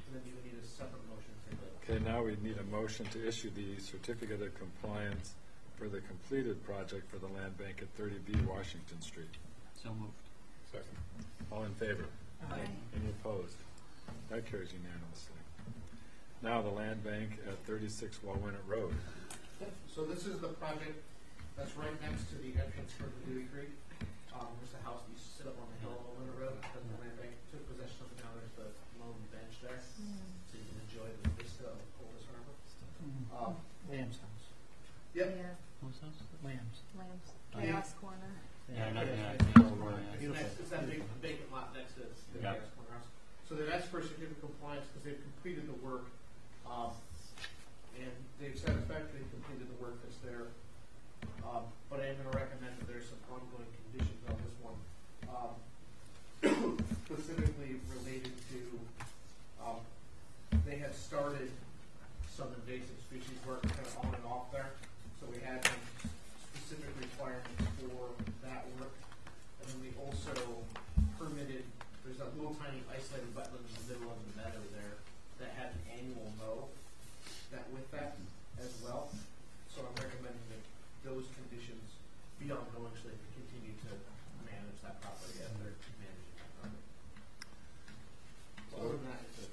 And then you would need a separate motion for the. Okay, now we need a motion to issue the certificate of compliance for the completed project for the land bank at 30B Washington Street. So moved. Second. All in favor? Aye. Any opposed? That carries unanimously. Now the land bank at 36 Wauwinet Road. So this is the project that's right next to the entrance from the Dewey Creek. There's a house that used to sit up on the hill on Wauwinet Road, and the land bank took possession of it. Now there's the lone bench there, so you can enjoy the vista of Coldest Harbor. Lamb's house. Yep. Yeah, Who's this? Lamb's. Lambs. Chaos Corner. It's that big vacant lot next to the Yeah. gas corner house. So they've asked for a certificate of compliance because they've completed the work, and they've satisfactorily completed the work that's there. But I am going to recommend that there's some ongoing conditions on this one, specifically related to, they had started some invasive species work kind of on and off there. So we had some specific requirements for that work. And then we also permitted, there's that little tiny isolated wetland in the middle of the meadow there that had an annual mow that with that as well. So I'm recommending that those conditions be ongoing so they can continue to manage that property as they're managing that property. So other than that, it's a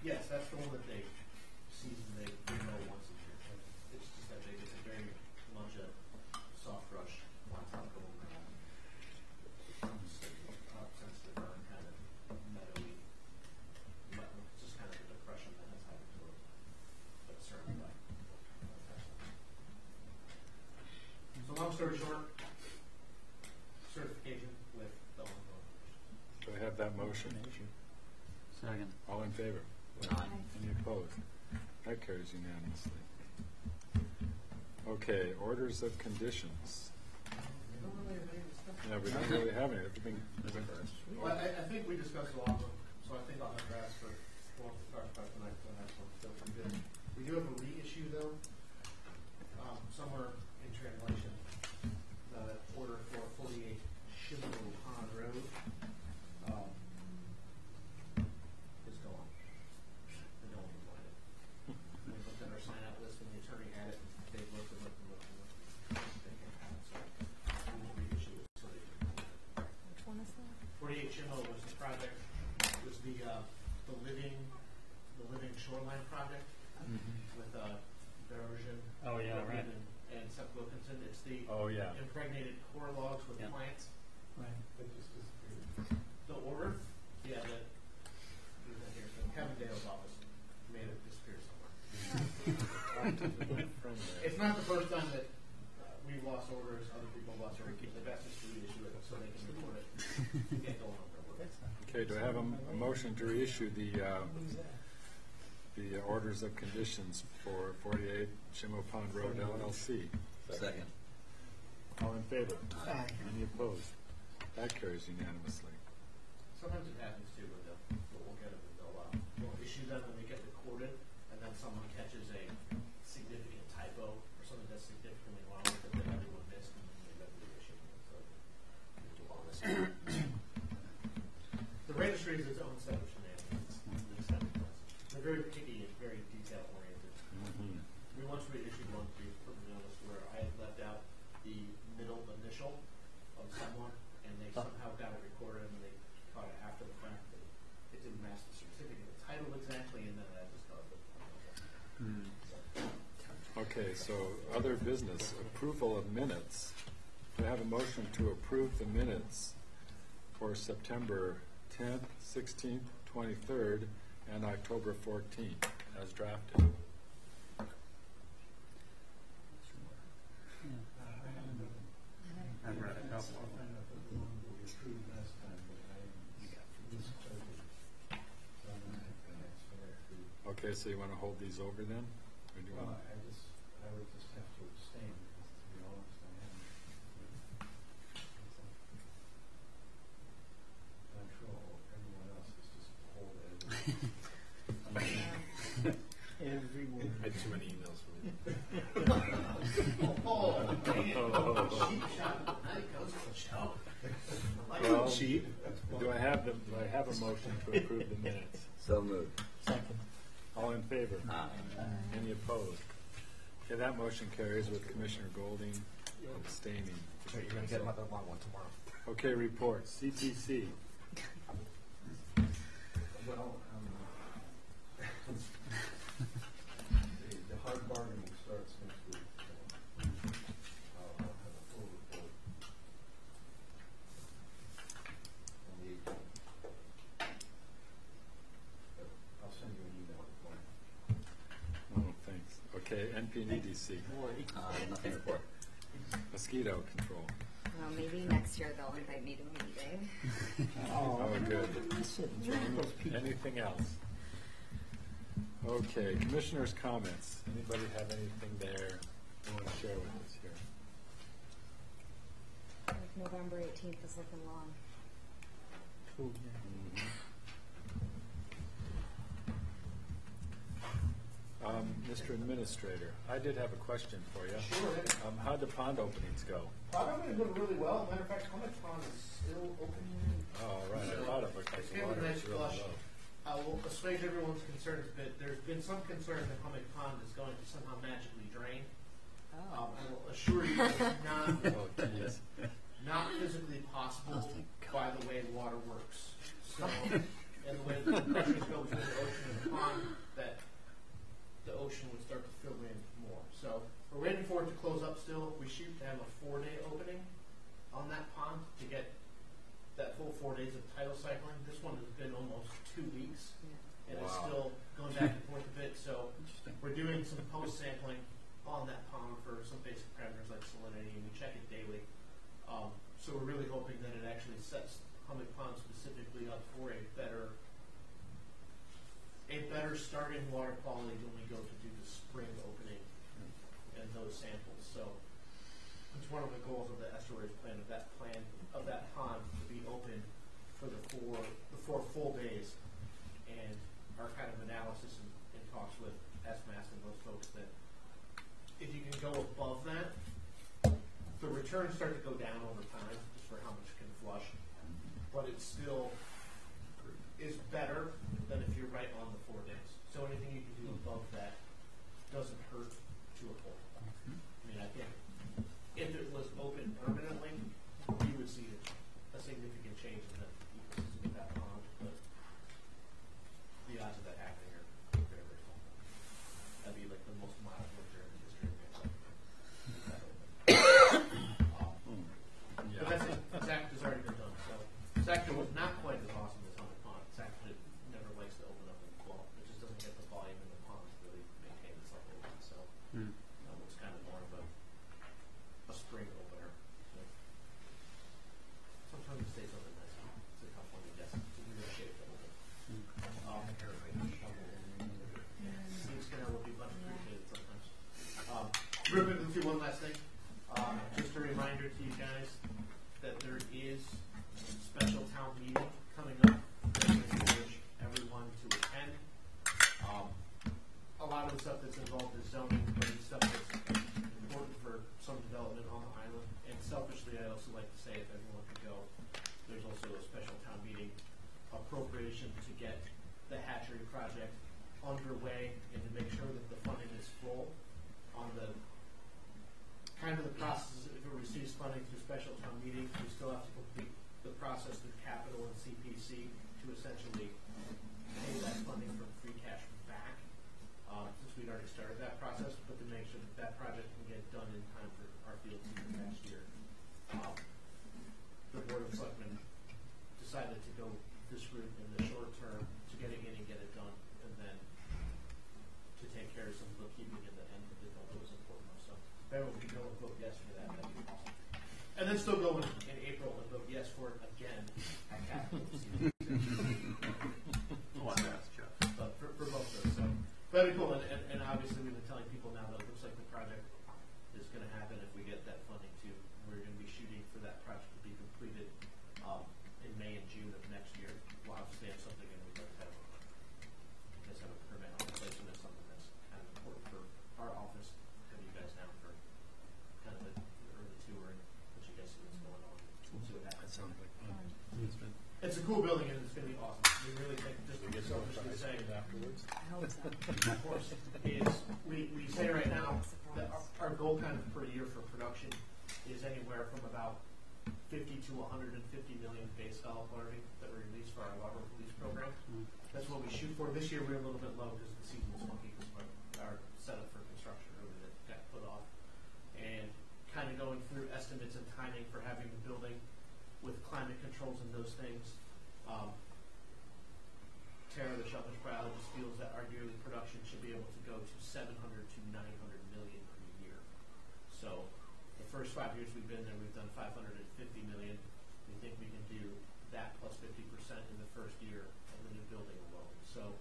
yes, that's the one that they season they mow once a year. It's just that big. It's a very much a soft brush on top of sensitive burn kind of meadowy wetland. It's just kind of a depression that has happened to it, but certainly by. So long story short, certification with the ongoing. Do I have that motion? Second. All in favor? Aye. Any opposed? That carries unanimously. Okay, orders of conditions. Yeah, we don't really have any. Everything. Well, I think we discussed a lot of them, so I think I'll have to ask for, well, talk about tonight, so I have some still pretty good. We do have a reissue though, somewhere in translation, the order for 48 Shimlow Pond Road. Is gone. I don't want to find it. We looked at our sign out list and the attorney had it, they looked and looked and looked and looked. They can't have it, so we will reissue it so they can. Which one is that? 48 Shimlow was the project, was the living shoreline project with Berosion. Oh, yeah, right. And Seth Wilkinson. It's the impregnated core logs with plants. Right. That just disappeared. The order? Yeah, Kevin Dale's office made it disappear somewhere. It's not the first time that we've lost orders, other people have lost orders. The best is to reissue it so they can report it. Get going on their work. Okay, do I have a motion to reissue the orders of conditions for 48 Shimlow Pond Road LLC? Second. All in favor? Aye. Any opposed? That carries unanimously. Sometimes it happens too, where we'll get them and we'll issue them and they get recorded, and then someone catches a significant typo or something that's significantly wrong with it that everyone missed, and then they got reissued. So, it's all this. The registry is its own set of shenanigans. They're very picky and very detail oriented. We once reissued one to put the notice where I had left out the middle initial of someone, and they somehow got it recorded, and they caught it after the fact. It didn't match the certificate, the title exactly, and then I just caused it. Okay, so other business, approval of minutes. Do I have a motion to approve the minutes for September 10th, 16th, 23rd, and October 14th as drafted? I've read a couple of them. Okay, so you want to hold these over then? Or do you want I would just have to abstain, because to be honest, I haven't. I'm sure everyone else is just hold it. Everyone. I had too many emails from you. Cheap shot. Night goes to the show. Well, do I have a motion to approve the minutes? So moved. Second. All in favor? Aye. Any opposed? Okay, that motion carries with Commissioner Golding abstaining. You're going to get another long one tomorrow. Okay, reports. CTC. Well, the hard bargaining starts next week. I'll have a full report on the 18th. I'll send you an email with one. Oh, thanks. Okay, NPDC. Nothing to report. Mosquito control. Well, maybe next year they'll invite me to a meeting. Oh, good. Anything else? Okay, commissioners' comments. Anybody have anything there they want to share with us here? Like November 18th is looking long. Mr. Administrator, I did have a question for you. Sure. How did the pond openings go? Probably doing really well. Matter of fact, Comic Con is still open. Oh, right. I thought it looked like It's the getting water a was nice really flush. low. We'll assuage everyone's concerns a bit. There's been some concern that Comic Pond is going to somehow magically drain. I will assure you it's not, Oh, geez. not physically possible by the way water works. So, and the way the pressures go between the ocean and the pond, that the ocean would start to fill in more. So we're waiting for it to close up still. We shoot to have a 4-day opening on that pond to get that full 4 days of tidal cycling. This one has been almost 2 weeks, and it's still going back and forth a bit. So we're doing some post sampling on that pond for some basic parameters like salinity, and we check it daily. So we're really hoping that it actually sets Hummock Pond specifically up for a better a better start in water quality when we go to do the spring opening and those samples. So it's one of the goals of the estuaries plan of that pond to be open for the four full days. And our kind of analysis and talks with SMAS and those folks that if you can go above that, the returns start to go down over time just for how much can flush, but it still is better than if you're right on the 4 days. So anything you can do above that doesn't hurt to a point. I mean, I think if it was open permanently, you would see a significant change in the ecosystem of that pond, but the odds of that happening are very, very small. That'd be like the most mild winter in the history of But that's it. Zach has already been done. So Zach was not quite as awesome as Hunter Pond. Zach never likes to open up in the fall. It just doesn't get the volume in the pond to really maintain itself open. So it's kind of more of a spring opener. So sometimes it stays open nice. It's a tough one to guess. It's a weird shape to open. Seems kind of will be much appreciated sometimes. Real quick, let's do one last thing. Just a reminder to you guys that there is a special town meeting coming up that I encourage everyone to attend. A lot of the stuff that's involved is zoning, but it's stuff that's important for some development on the island. And selfishly, I also like to say if everyone could go, there's also a special town meeting appropriation to get the hatchery project underway and to make sure that the funding is full on the kind of the process. If it receives funding through special town meeting, we still have to complete the process through capital and CPC to essentially pay that funding from free cash back, since we'd already started that process, but to make sure that that project can get done in time for our field season next year. The Board of Selectmen decided to go this route in the short term to get it in and get it done, and then to take care of some bookkeeping in the end that they thought was important. So if everyone can go and vote yes for that, that'd be awesome. And then still go in April and vote yes for it again at capital season. But for both of those. So that'd be cool. And obviously we've been telling people now that it looks like the project is going to happen if we get that funding too. We're going to be shooting for that project to be completed in May and June of next year. We'll obviously have something and we'd like to have a permit on the place, and that's something that's kind of important for our office. Have you guys down for kind of the early tour and let you guys see what's going on. We'll see what happens. That sounds like fun. It's a cool building and it's going to be awesome. We really think, just to get selfishly saying afterwards. I hope so. Of course, is we say right now that our goal kind of per year for production is anywhere from about 50 to 150 million base scallop larvae that we release for our larval release program. That's what we shoot for. This year we're a little bit low because the season was funky because our setup for construction really that got put off. And kind of going through estimates and timing for having the building with climate controls and those things. Tara, the shellfish biologist, feels that our yearly production should be able to go to 700 to 900 million per year. So the first 5 years we've been there, we've done 550 million. We think we can do that plus 50% in the first year of the new building alone. So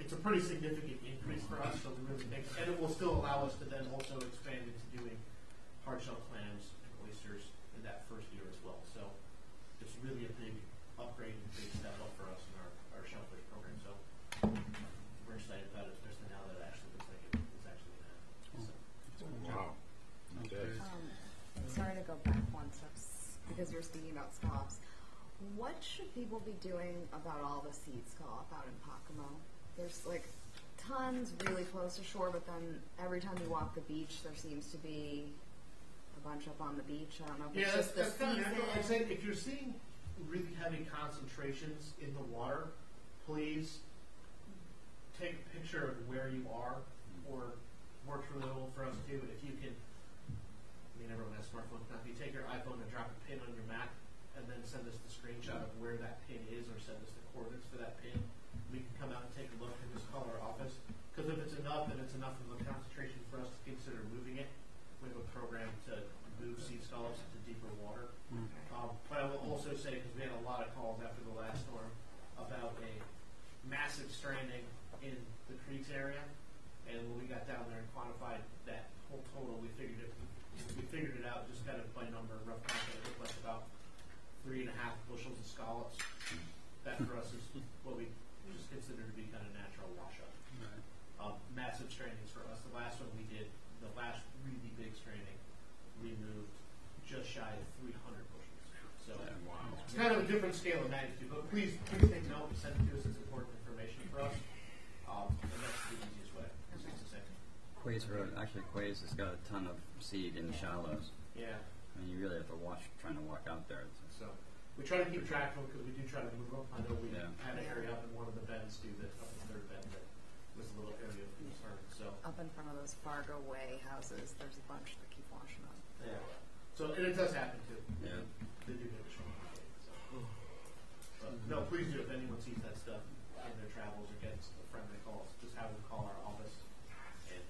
it's a pretty significant increase for us. So we really think, and it will still allow us to then also expand into doing hard shell clams and oysters in that first year as well. So it's really a big upgrade and big step up for us in our shellfish program. So we're excited about it, especially now that it actually looks like it's actually going to happen. So. Wow. Okay. Sorry to go back one step because you're speaking about scallops. What should people be doing about all the seed scallop out in Pocomo? There's like tons really close to shore, but then every time you walk the beach, there seems to be a bunch up on the beach. I don't know if it's just the season. I'd say if you're seeing really heavy concentrations in the water, please take a picture of where you are, or works really well for us too. If you can, I mean, everyone has smartphones now. If you take your iPhone and drop a pin on your map, and then send us the screenshot of where that pin is, or send us the coordinates for that pin, we can come out and take a look and just call our office. Because if it's enough, and it's enough of a concentration for us to consider moving it, we have a program to move seed scallops into deeper water. But I will also say, because we had a lot of calls after the last storm about a massive stranding 3.5 bushels of scallops. That for us is what we just consider to be kind of natural washout. Massive strainings for us. The last one we did, the last really big straining, we moved just shy of 300 bushels. So it's kind of a different scale of magnitude. But please take note and send it to us. It's important information for us. And that's the easiest way. Just to say. Quays Road, actually Quays has got a ton of seed in the shallows. Yeah. I mean, you really have to watch trying to walk out there. So we try to keep track of them because we do try to move them. I know we Yeah. had an area up in one of the bends too, that up in the third bend that was a little area of concern. So Up in front of those Fargo Way houses, there's a bunch that keep washing up. yeah. So and it does happen too. Yeah. They do get a short. So. But no, please do if anyone sees that stuff in their travels or gets a friend that calls, just have them call our office and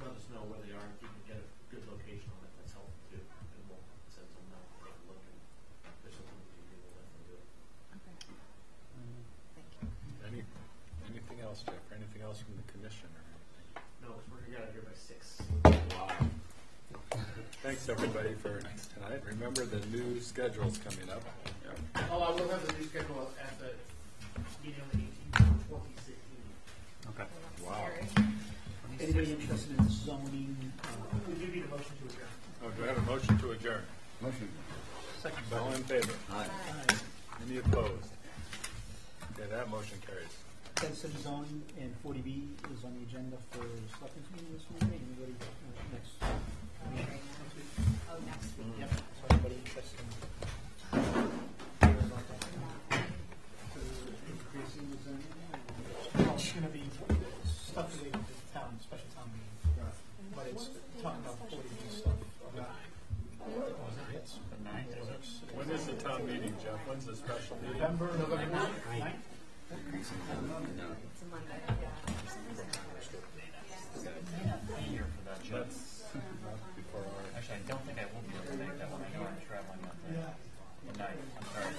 let us know where they are. If you can get a good location on it, that's helpful too. And we'll send someone out to take a look, and if there's something we can do, we'll definitely do it. Okay. Thank you. Anything else, Jeff? Or anything else from the commission or anything? No, because we're gonna get out of here by 6. Wow. Thanks everybody for tonight. Remember the new schedule's coming up. Oh, I will have the new schedule at the meeting on the 18th, 2016. Okay. Wow. Anybody interested in zoning? We do need a motion to adjourn. Oh, do I have a motion to adjourn? Motion. Second. All in favor? Aye. Any opposed? Okay, that motion carries. 10 city zoning and 40B is on the agenda for selectmen's meeting this week. Anybody next week? Oh, next week. Yep. So anybody interested in hearing about that? Increasing the zoning? Well, it's going to be stuff related to town, special town meeting. But it's talking about 40B stuff. When is the town meeting, Jeff? When's the special meeting? November 9th. It's a Monday. That's not before our... Actually, I don't think I will be able to make that one. I know I'm traveling that day. The night. I'm sorry.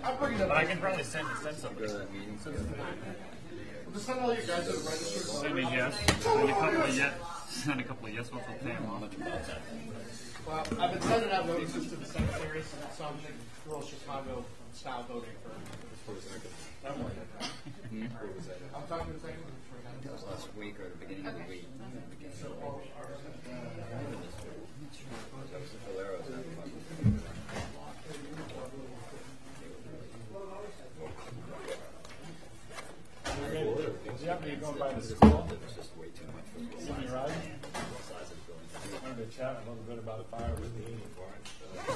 I'll bring it up. But I can probably send somebody. Just send all you guys that are registered. Send a yes. Send a couple of yes votes on the table. Well, I've been sending out notices to the secretaries and some in rural Chicago style voting for this person. I'm talking to the secretary. That was last week or the beginning of the week. So all our That was the Valeros. Yeah, you're going by the school? It's just way too much for me. Sydney Ride? I wanted to chat a little bit about fire with the eating for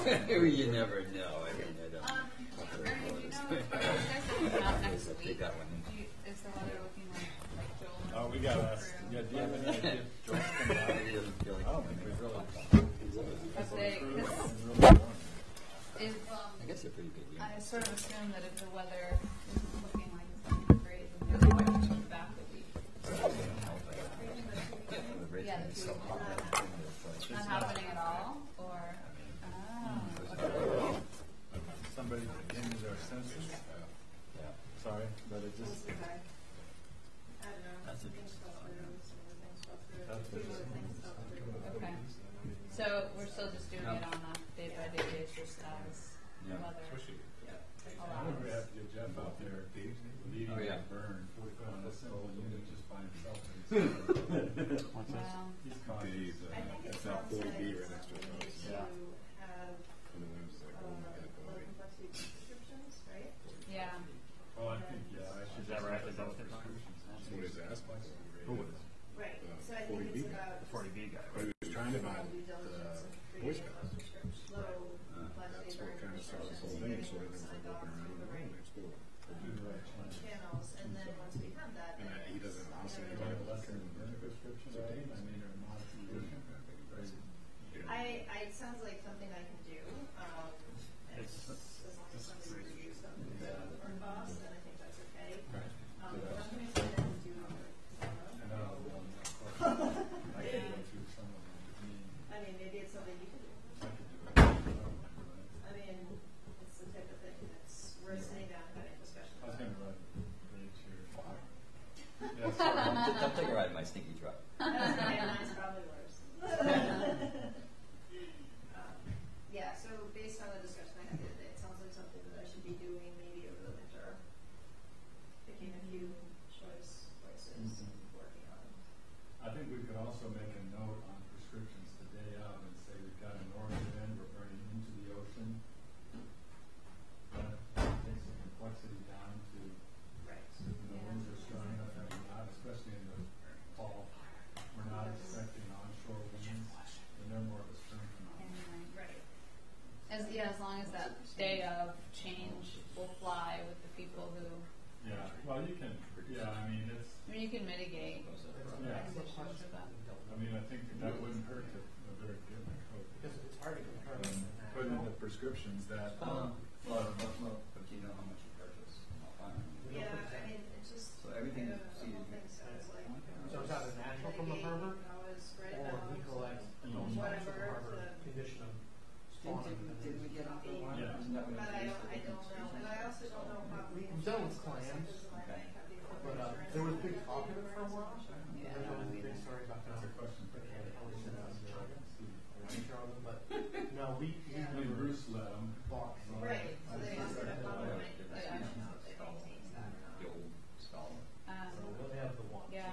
it. You never know. I mean, I don't. Next Take week. that one. Is the weather looking like Joel? Oh, we got us. Yeah, do you have any idea if Joel's coming out? I don't think we've really. But they, It's cause really warm. if, I guess they're pretty good. I sort of assume that if the weather is looking like it's going to be great, then maybe we might push back a week. Yeah, the two. It's not happening at all, or, okay. Somebody came to their senses. Sorry, but it just. That's Okay. So we're still just doing it on a day-by-day basis as the weather. I remember we have to get Jeff out there leading the burn on a simple unit just by himself. Well, He's causing. It's not 40B right next to it. To have low complexity prescriptions, right? yeah. Well, I think, yeah. Is that right? Is that what they're talking about? What is that? Who is? Right. So I think it's about 40B guy. He was trying to buy due diligence and Boy creating Scouts. think we could also make a note on prescriptions the day of and say we've got an order in, we're burning into the ocean. That takes the complexity down to, the winds are strong enough that we're not, especially in the fall, we're not expecting onshore winds, and they're more of a spring phenomenon. Right. As long as that day of change will fly with the people who. Yeah, well, you can, I mean, you can mitigate yeah. conditions with that. I mean, I think that wouldn't hurt to better get the code. Because it's hard to compare. Put in the prescriptions that. But you know how much you purchase. Yeah, I mean, it's just. So everything the seated. whole thing sounds like. So it's either natural from the harbor, or we collect those from the harbor condition of spawning. Did we get off the one? Yeah. But I don't know, and I also don't know how we. We've done with clams, but there was big talk of it for a while. Yeah. There's always a big story about that. That's a question for Ken. But no, we I mean, Bruce let them. bought. Right, so they must have done it. The old stall. So we only have the one. Yeah.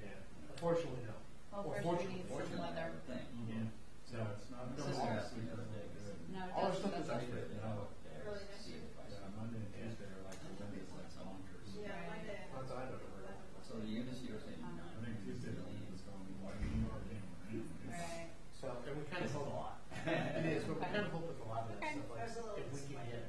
Yeah. Unfortunately, no. Well, Or first we need some Fortunately, weather. thing. Yeah. So it's not. No, it's all not our super good. No, it All our doesn't. stuff is That's- actually, Early next week. Yeah, Monday and Tuesday are like the wind is like bonkers. Yeah, Monday. that's what I don't know. So the units you were saying I nine. think Tuesday the wind is going like more game. Right. So, and we kind of It's a hope, lot. it is, but we kind of hope with a lot of that Okay. stuff, like, if we can get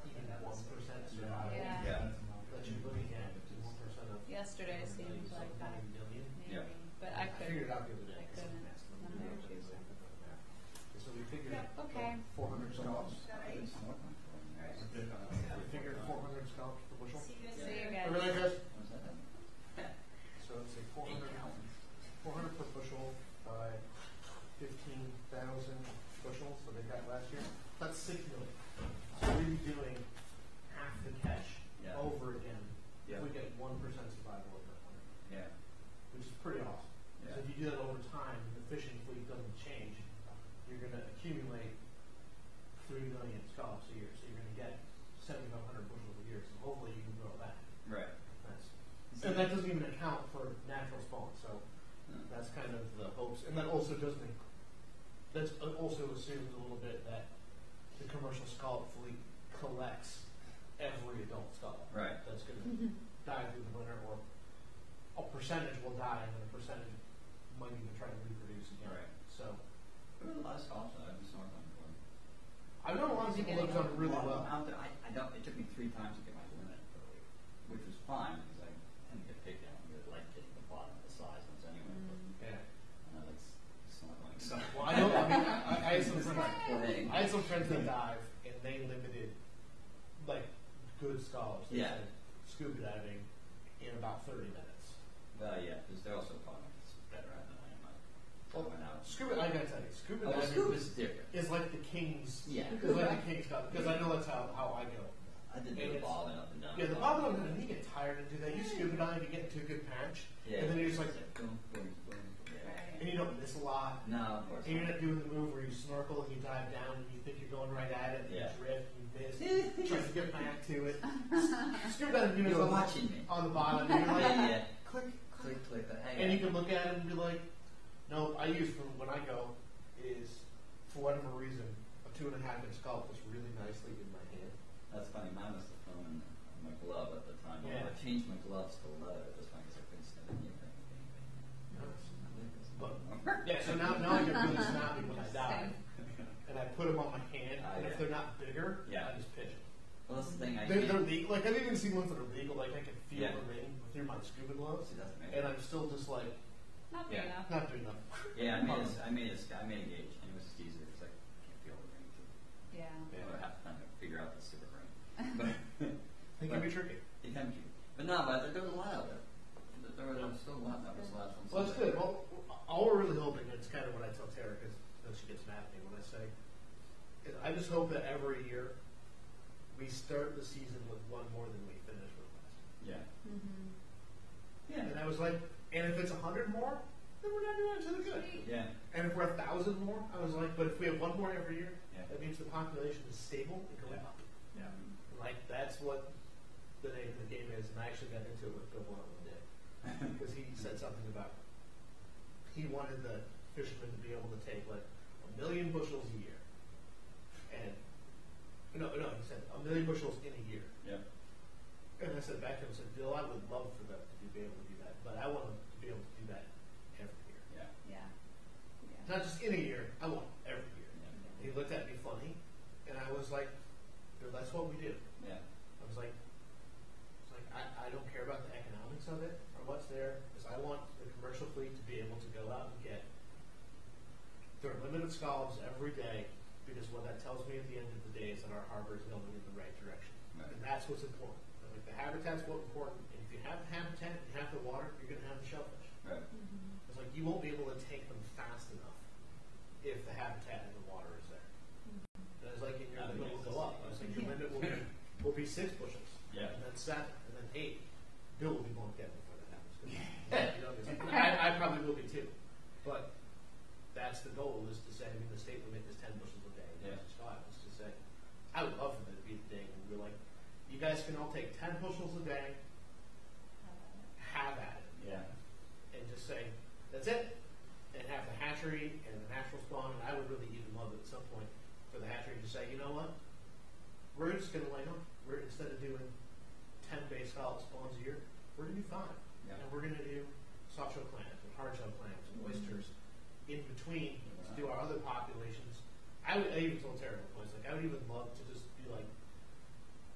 even 1% survival, Yeah. Yeah. that you're looking at 1% of. Yesterday seemed like that. Million. Maybe. Yeah. But I I figured it couldn't. out the other day. I couldn't. Monday or Tuesday. So we figured Yeah, okay. 400 scallops. Alright. We figured 400 scallops per bushel. See you Remember that, guys. guys? So it's a 400 per bushel by 15,000 bushels that they got last year. That's 6 million. So we'd be doing half the catch Yeah. over again Yeah. if we get 1% survival over that winter, Yeah. which is pretty awesome. Yeah. So if you do that over time, and the fishing fleet doesn't change, you're going to accumulate 3 million scallops a year. So you're going to get 7,500 bushels a year. So hopefully you can grow that. Right. And that doesn't even account for natural spawn. So that's kind of the hopes. And that also doesn't. That's also assumes a little bit that the commercial scallop fleet collects every adult scallop. Right. That's going to die through the winter, or a percentage will die, and then a percentage might even try to reproduce again. Right. So There were a lot of scallops that I've been snorkeling for. I've known a lot of people that have done really well. I don't. It took me 3 times to get my limit for a week, which was fine because I tend to get picky. I don't really like getting the bottom of the size ones anyway. Yeah. But that's snorkeling. So Well, I know. I mean, I had some It's friends. like playing. I had some friends that dive, and they limited like good scholars. They Yeah. said scuba diving in about 30 minutes. Yeah, because they're also probably better at than I am. Well, Going out. scuba, I gotta tell you, scuba Oh, diving scuba's different. is like the king's. Yeah. Is like the king's cup, because I know that's how I go. I did And the it's- bobbing up and down. Yeah, the bottom of it, and you get tired and do that. You scuba dive, you get into a good patch, Yeah. and then you're just like, boom, boom, boom. Yeah. and you don't miss a lot. No, of course And you're not. not doing the move where you snorkel and you dive down and you think you're going right at it, and Yeah. you drift and you miss, trying to get back to it. Scuba diving, You know, were on the- watching me. on the bottom, and you're like, Yeah. click, Click, click. and you can look at it and be like, no, I use from when I go is, for whatever reason, a 2.5 inch scallop fits really nicely in my hand. That's funny. Mine was the phone on my glove at the time. Yeah. I changed my gloves to leather at this point because I couldn't stand anything. But yeah, so now I get really snappy when I dive, and I put them on my hand, and if they're not bigger, Yeah. I just pitch them. Well, that's the thing. They're legal. Like I've even seen ones that are legal. Like I can feel Yeah. the ring through my scuba gloves, See, that's amazing. and I'm still just like Not big Yeah. enough. not doing enough. Yeah, I made a gauge, and it was just easier because I can't feel the ring. Yeah. I would have to kind of figure out the stupid ring. But It can be tricky. It can be. But no, but there was a lot of it. There was still a lot that was last one. Well, that's good. Well, all we're really hoping, and it's kind of what I tell Tara because she gets mad at me when I say, is I just hope that every year we start the season with one more than we finish with last. Yeah. Mm-hmm. Yeah. And I was like, and if it's 100 more, then we're not doing it to the good. Yeah. And if we're 1,000 more, I was like, but if we have one more every year, Yeah. that means the population is stable and going Yeah. up. Yeah. Like that's what the name of the game is, and I actually got into it with Bill Blunt one day because he said something about he wanted the fishermen to be able to take like 1 million bushels a year. And no, he said 1 million bushels in a year. Yeah. And I said back to him, I said, Bill, I would love for them to be able to do that, but I want them to be able to do that every year. Yeah. Yeah. Not just in a year, I want it every year. And he looked at me funny, and I was like, Bill, that's what we do. Yeah. I was like, I don't care about the economics of it or what's there, because I want the commercial fleet to be able to go out and get their limited scallops every day, because what that tells me at the end of the day is that our harbor is going in the right direction. Right. And that's what's important. Like, the habitat's what's important. And if you have the habitat, you have the water, you're going to have the shellfish. Right. It's like you won't be able to take them fast enough if the habitat and the water is there. And it's like your limit will go up. It's like your limit will be 6 bushels. Yeah. And then 7, and then 8. Bill will be going to get before that happens. You know, I probably will be too. But that's the goal, is to say, I mean, the state limit is 10 bushels a day. Yeah. It's 5. Is to say, I would love for that to be the day when we're like, you guys can all take 10 bushels a day, have at it. Yeah. And just say, that's it. And have the hatchery and the natural spawn. And I would really even love it at some point for the hatchery to say, you know what? We're just going to line up. We're, instead of doing 10 base scallop spawns a year, we're going to do 5. Yeah. And we're going to do soft shell clams and hard shell clams and oysters in between to do our other populations. I even told Terry at one point, like, I would even love to just be like,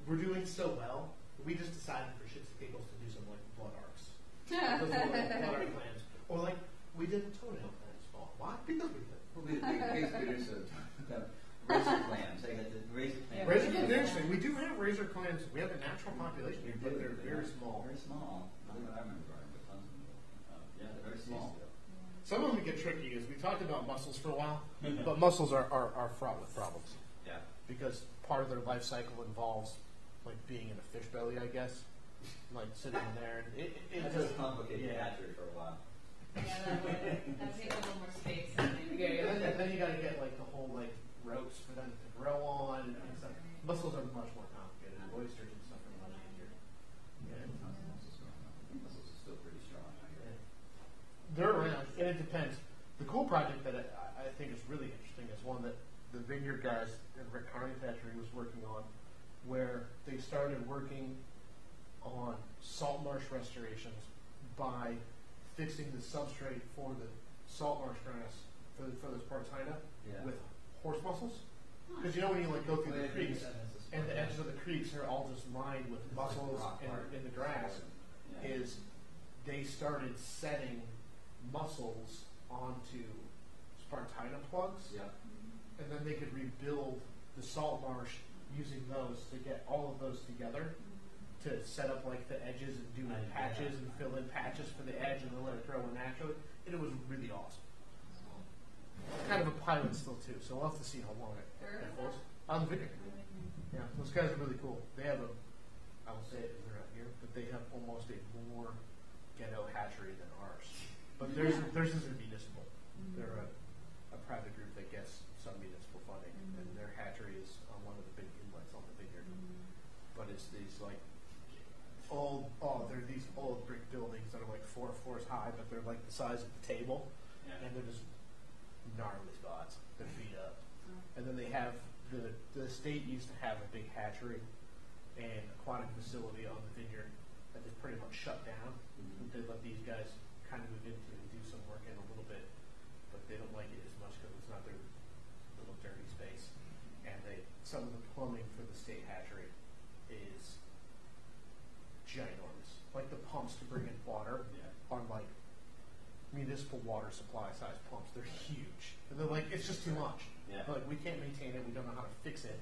we're doing so well, we just decided for shits and giggles to do some like blood arcs. Those blood arc clams. Or like, we did a toenail clam spawn. Why? Because we did. Well, we produce razor clams. They had the razor clams. Razor clams are interesting. We do have razor clams. We have a natural population, but they're very small. Very small. I remember growing with tons of them. Yeah, they're very small. Some of them get tricky, is we talked about mussels for a while, but mussels are fraught with problems. Yeah. Because part of their life cycle involves like being in a fish belly, I guess, like sitting in there. And it That does complicate the hatchery for a while. Yeah, that takes a little more space. And then you got to get like the whole like ropes for them to grow on and stuff. Mussels are much more complicated. Oysters and stuff are much easier. Yeah. Mussels are still pretty strong. They're around, and it depends. The cool project that I think is really interesting is one that the Vineyard guys and Rick Carney's hatchery was working on, where they started working on salt marsh restorations by fixing the substrate for the salt marsh grass for this Spartina with horse mussels. Because you know when you like go through the creeks, and the edges of the creeks are all just lined with mussels in the grass, is they started setting mussels onto Spartina plugs, and then they could rebuild the salt marsh using those to get all of those together to set up like the edges and do patches and fill in patches for the edge and then let it grow in naturally. And it was really awesome. Kind of a pilot still too, so we'll have to see how long it goes. On the Vineyard. Yeah, those guys are really cool. They have I will say it because they're not here, but they have almost a more ghetto hatchery than ours. But theirs isn't municipal. They're a private group that gets some municipal funding, and their hatchery is on one of the big inlets on the Vineyard. But it's these like they're these old brick buildings that are like 4 floors high, but they're like the size of the table, and they're just gnarly spots. They're beat up. And then they have the state used to have a big hatchery and aquatic facility on the Vineyard that they pretty much shut down. They let these guys kind of move into and do some work in a little bit, but they don't like it as much because it's not their little dirty space. And some of the plumbing for the state hatchery is ginormous. Like the pumps to bring in water are like municipal water supply size pumps. They're huge. And they're like, it's just too much. They're like, we can't maintain it. We don't know how to fix it.